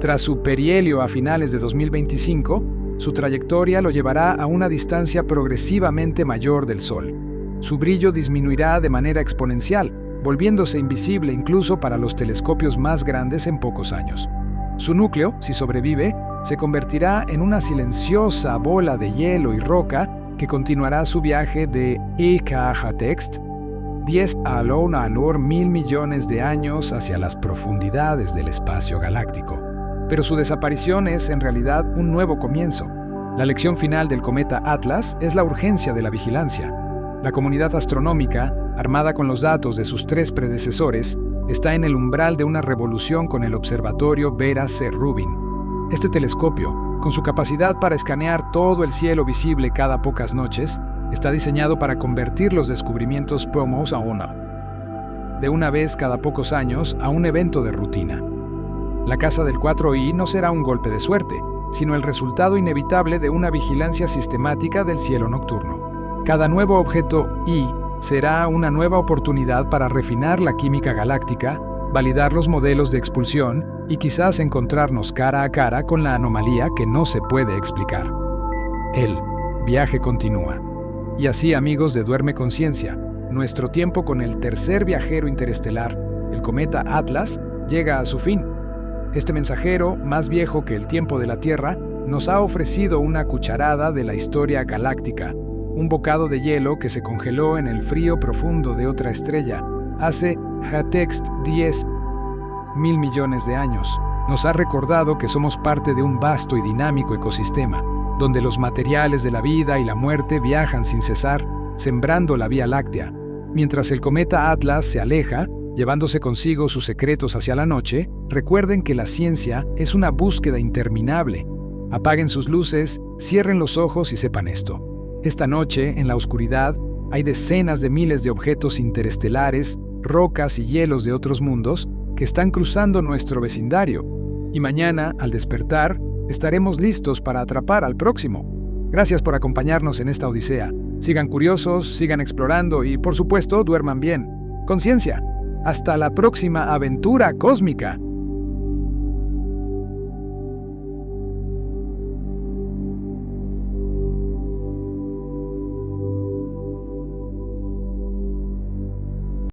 Tras su perihelio a finales de 2025, su trayectoria lo llevará a una distancia progresivamente mayor del Sol. Su brillo disminuirá de manera exponencial, volviéndose invisible incluso para los telescopios más grandes en pocos años. Su núcleo, si sobrevive, se convertirá en una silenciosa bola de hielo y roca que continuará su viaje de Text 10 a Lona Alor 1.000 millones de años hacia las profundidades del espacio galáctico. Pero su desaparición es en realidad un nuevo comienzo. La lección final del cometa Atlas es la urgencia de la vigilancia. La comunidad astronómica, armada con los datos de sus 3 predecesores, está en el umbral de una revolución con el observatorio Vera C. Rubin. Este telescopio, con su capacidad para escanear todo el cielo visible cada pocas noches, está diseñado para convertir los descubrimientos PROMOS de una vez cada pocos años a un evento de rutina. La casa del 4i no será un golpe de suerte, sino el resultado inevitable de una vigilancia sistemática del cielo nocturno. Cada nuevo objeto I será una nueva oportunidad para refinar la química galáctica, validar los modelos de expulsión y quizás encontrarnos cara a cara con la anomalía que no se puede explicar. El viaje continúa. Y así, amigos de Duerme Conciencia, nuestro tiempo con el tercer viajero interestelar, el cometa Atlas, llega a su fin. Este mensajero, más viejo que el tiempo de la Tierra, nos ha ofrecido una cucharada de la historia galáctica, un bocado de hielo que se congeló en el frío profundo de otra estrella hace 10.000 millones de años. Nos ha recordado que somos parte de un vasto y dinámico ecosistema, donde los materiales de la vida y la muerte viajan sin cesar, sembrando la Vía Láctea. Mientras el cometa Atlas se aleja, llevándose consigo sus secretos hacia la noche, recuerden que la ciencia es una búsqueda interminable. Apaguen sus luces, cierren los ojos y sepan esto. Esta noche, en la oscuridad, hay decenas de miles de objetos interestelares, rocas y hielos de otros mundos que están cruzando nuestro vecindario. Y mañana, al despertar, estaremos listos para atrapar al próximo. Gracias por acompañarnos en esta odisea. Sigan curiosos, sigan explorando y, por supuesto, duerman bien. Conciencia. Hasta la próxima aventura cósmica.